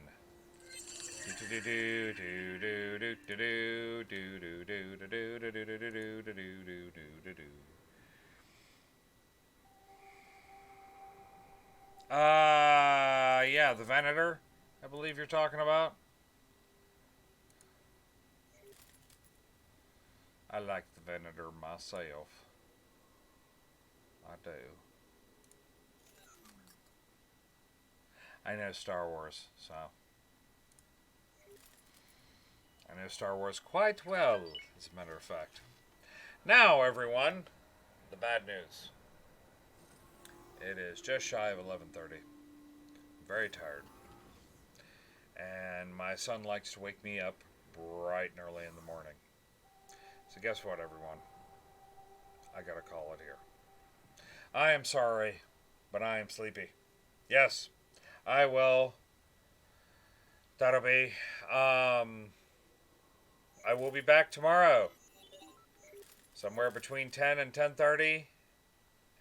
Yeah, the Venator, I believe you're talking about. I like the Venator myself. I do. I know Star Wars, so. I know Star Wars quite well, as a matter of fact. Now, everyone, the bad news. It is just shy of 11:30. I'm very tired. And my son likes to wake me up bright and early in the morning. So guess what, everyone? I gotta call it here. I am sorry, but I am sleepy. Yes, I will. That'll be. I will be back tomorrow. Somewhere between 10 and 10:30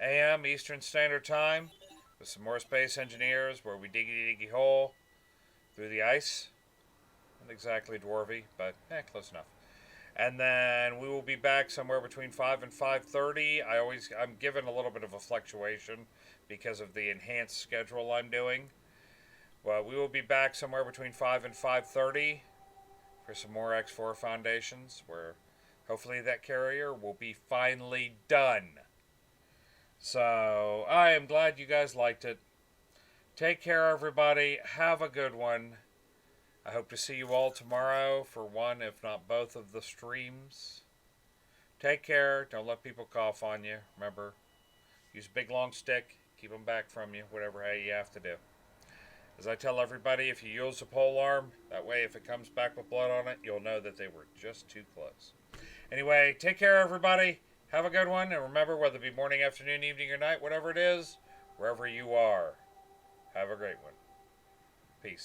a.m. Eastern Standard Time. With some more Space Engineers where we diggy hole through the ice. Not exactly dwarvy, but close enough. And then we will be back somewhere between 5 and 5:30. I'm given a little bit of a fluctuation because of the enhanced schedule I'm doing. Well, we will be back somewhere between 5 and 5:30 for some more X4 Foundations, where hopefully that carrier will be finally done. So, I am glad you guys liked it. Take care, everybody. Have a good one. I hope to see you all tomorrow for one, if not both, of the streams. Take care. Don't let people cough on you. Remember, use a big long stick. Keep them back from you, whatever you have to do. As I tell everybody, if you use a pole arm, that way if it comes back with blood on it, you'll know that they were just too close. Anyway, take care, everybody. Have a good one. And remember, whether it be morning, afternoon, evening, or night, whatever it is, wherever you are, have a great one. Peace, everybody.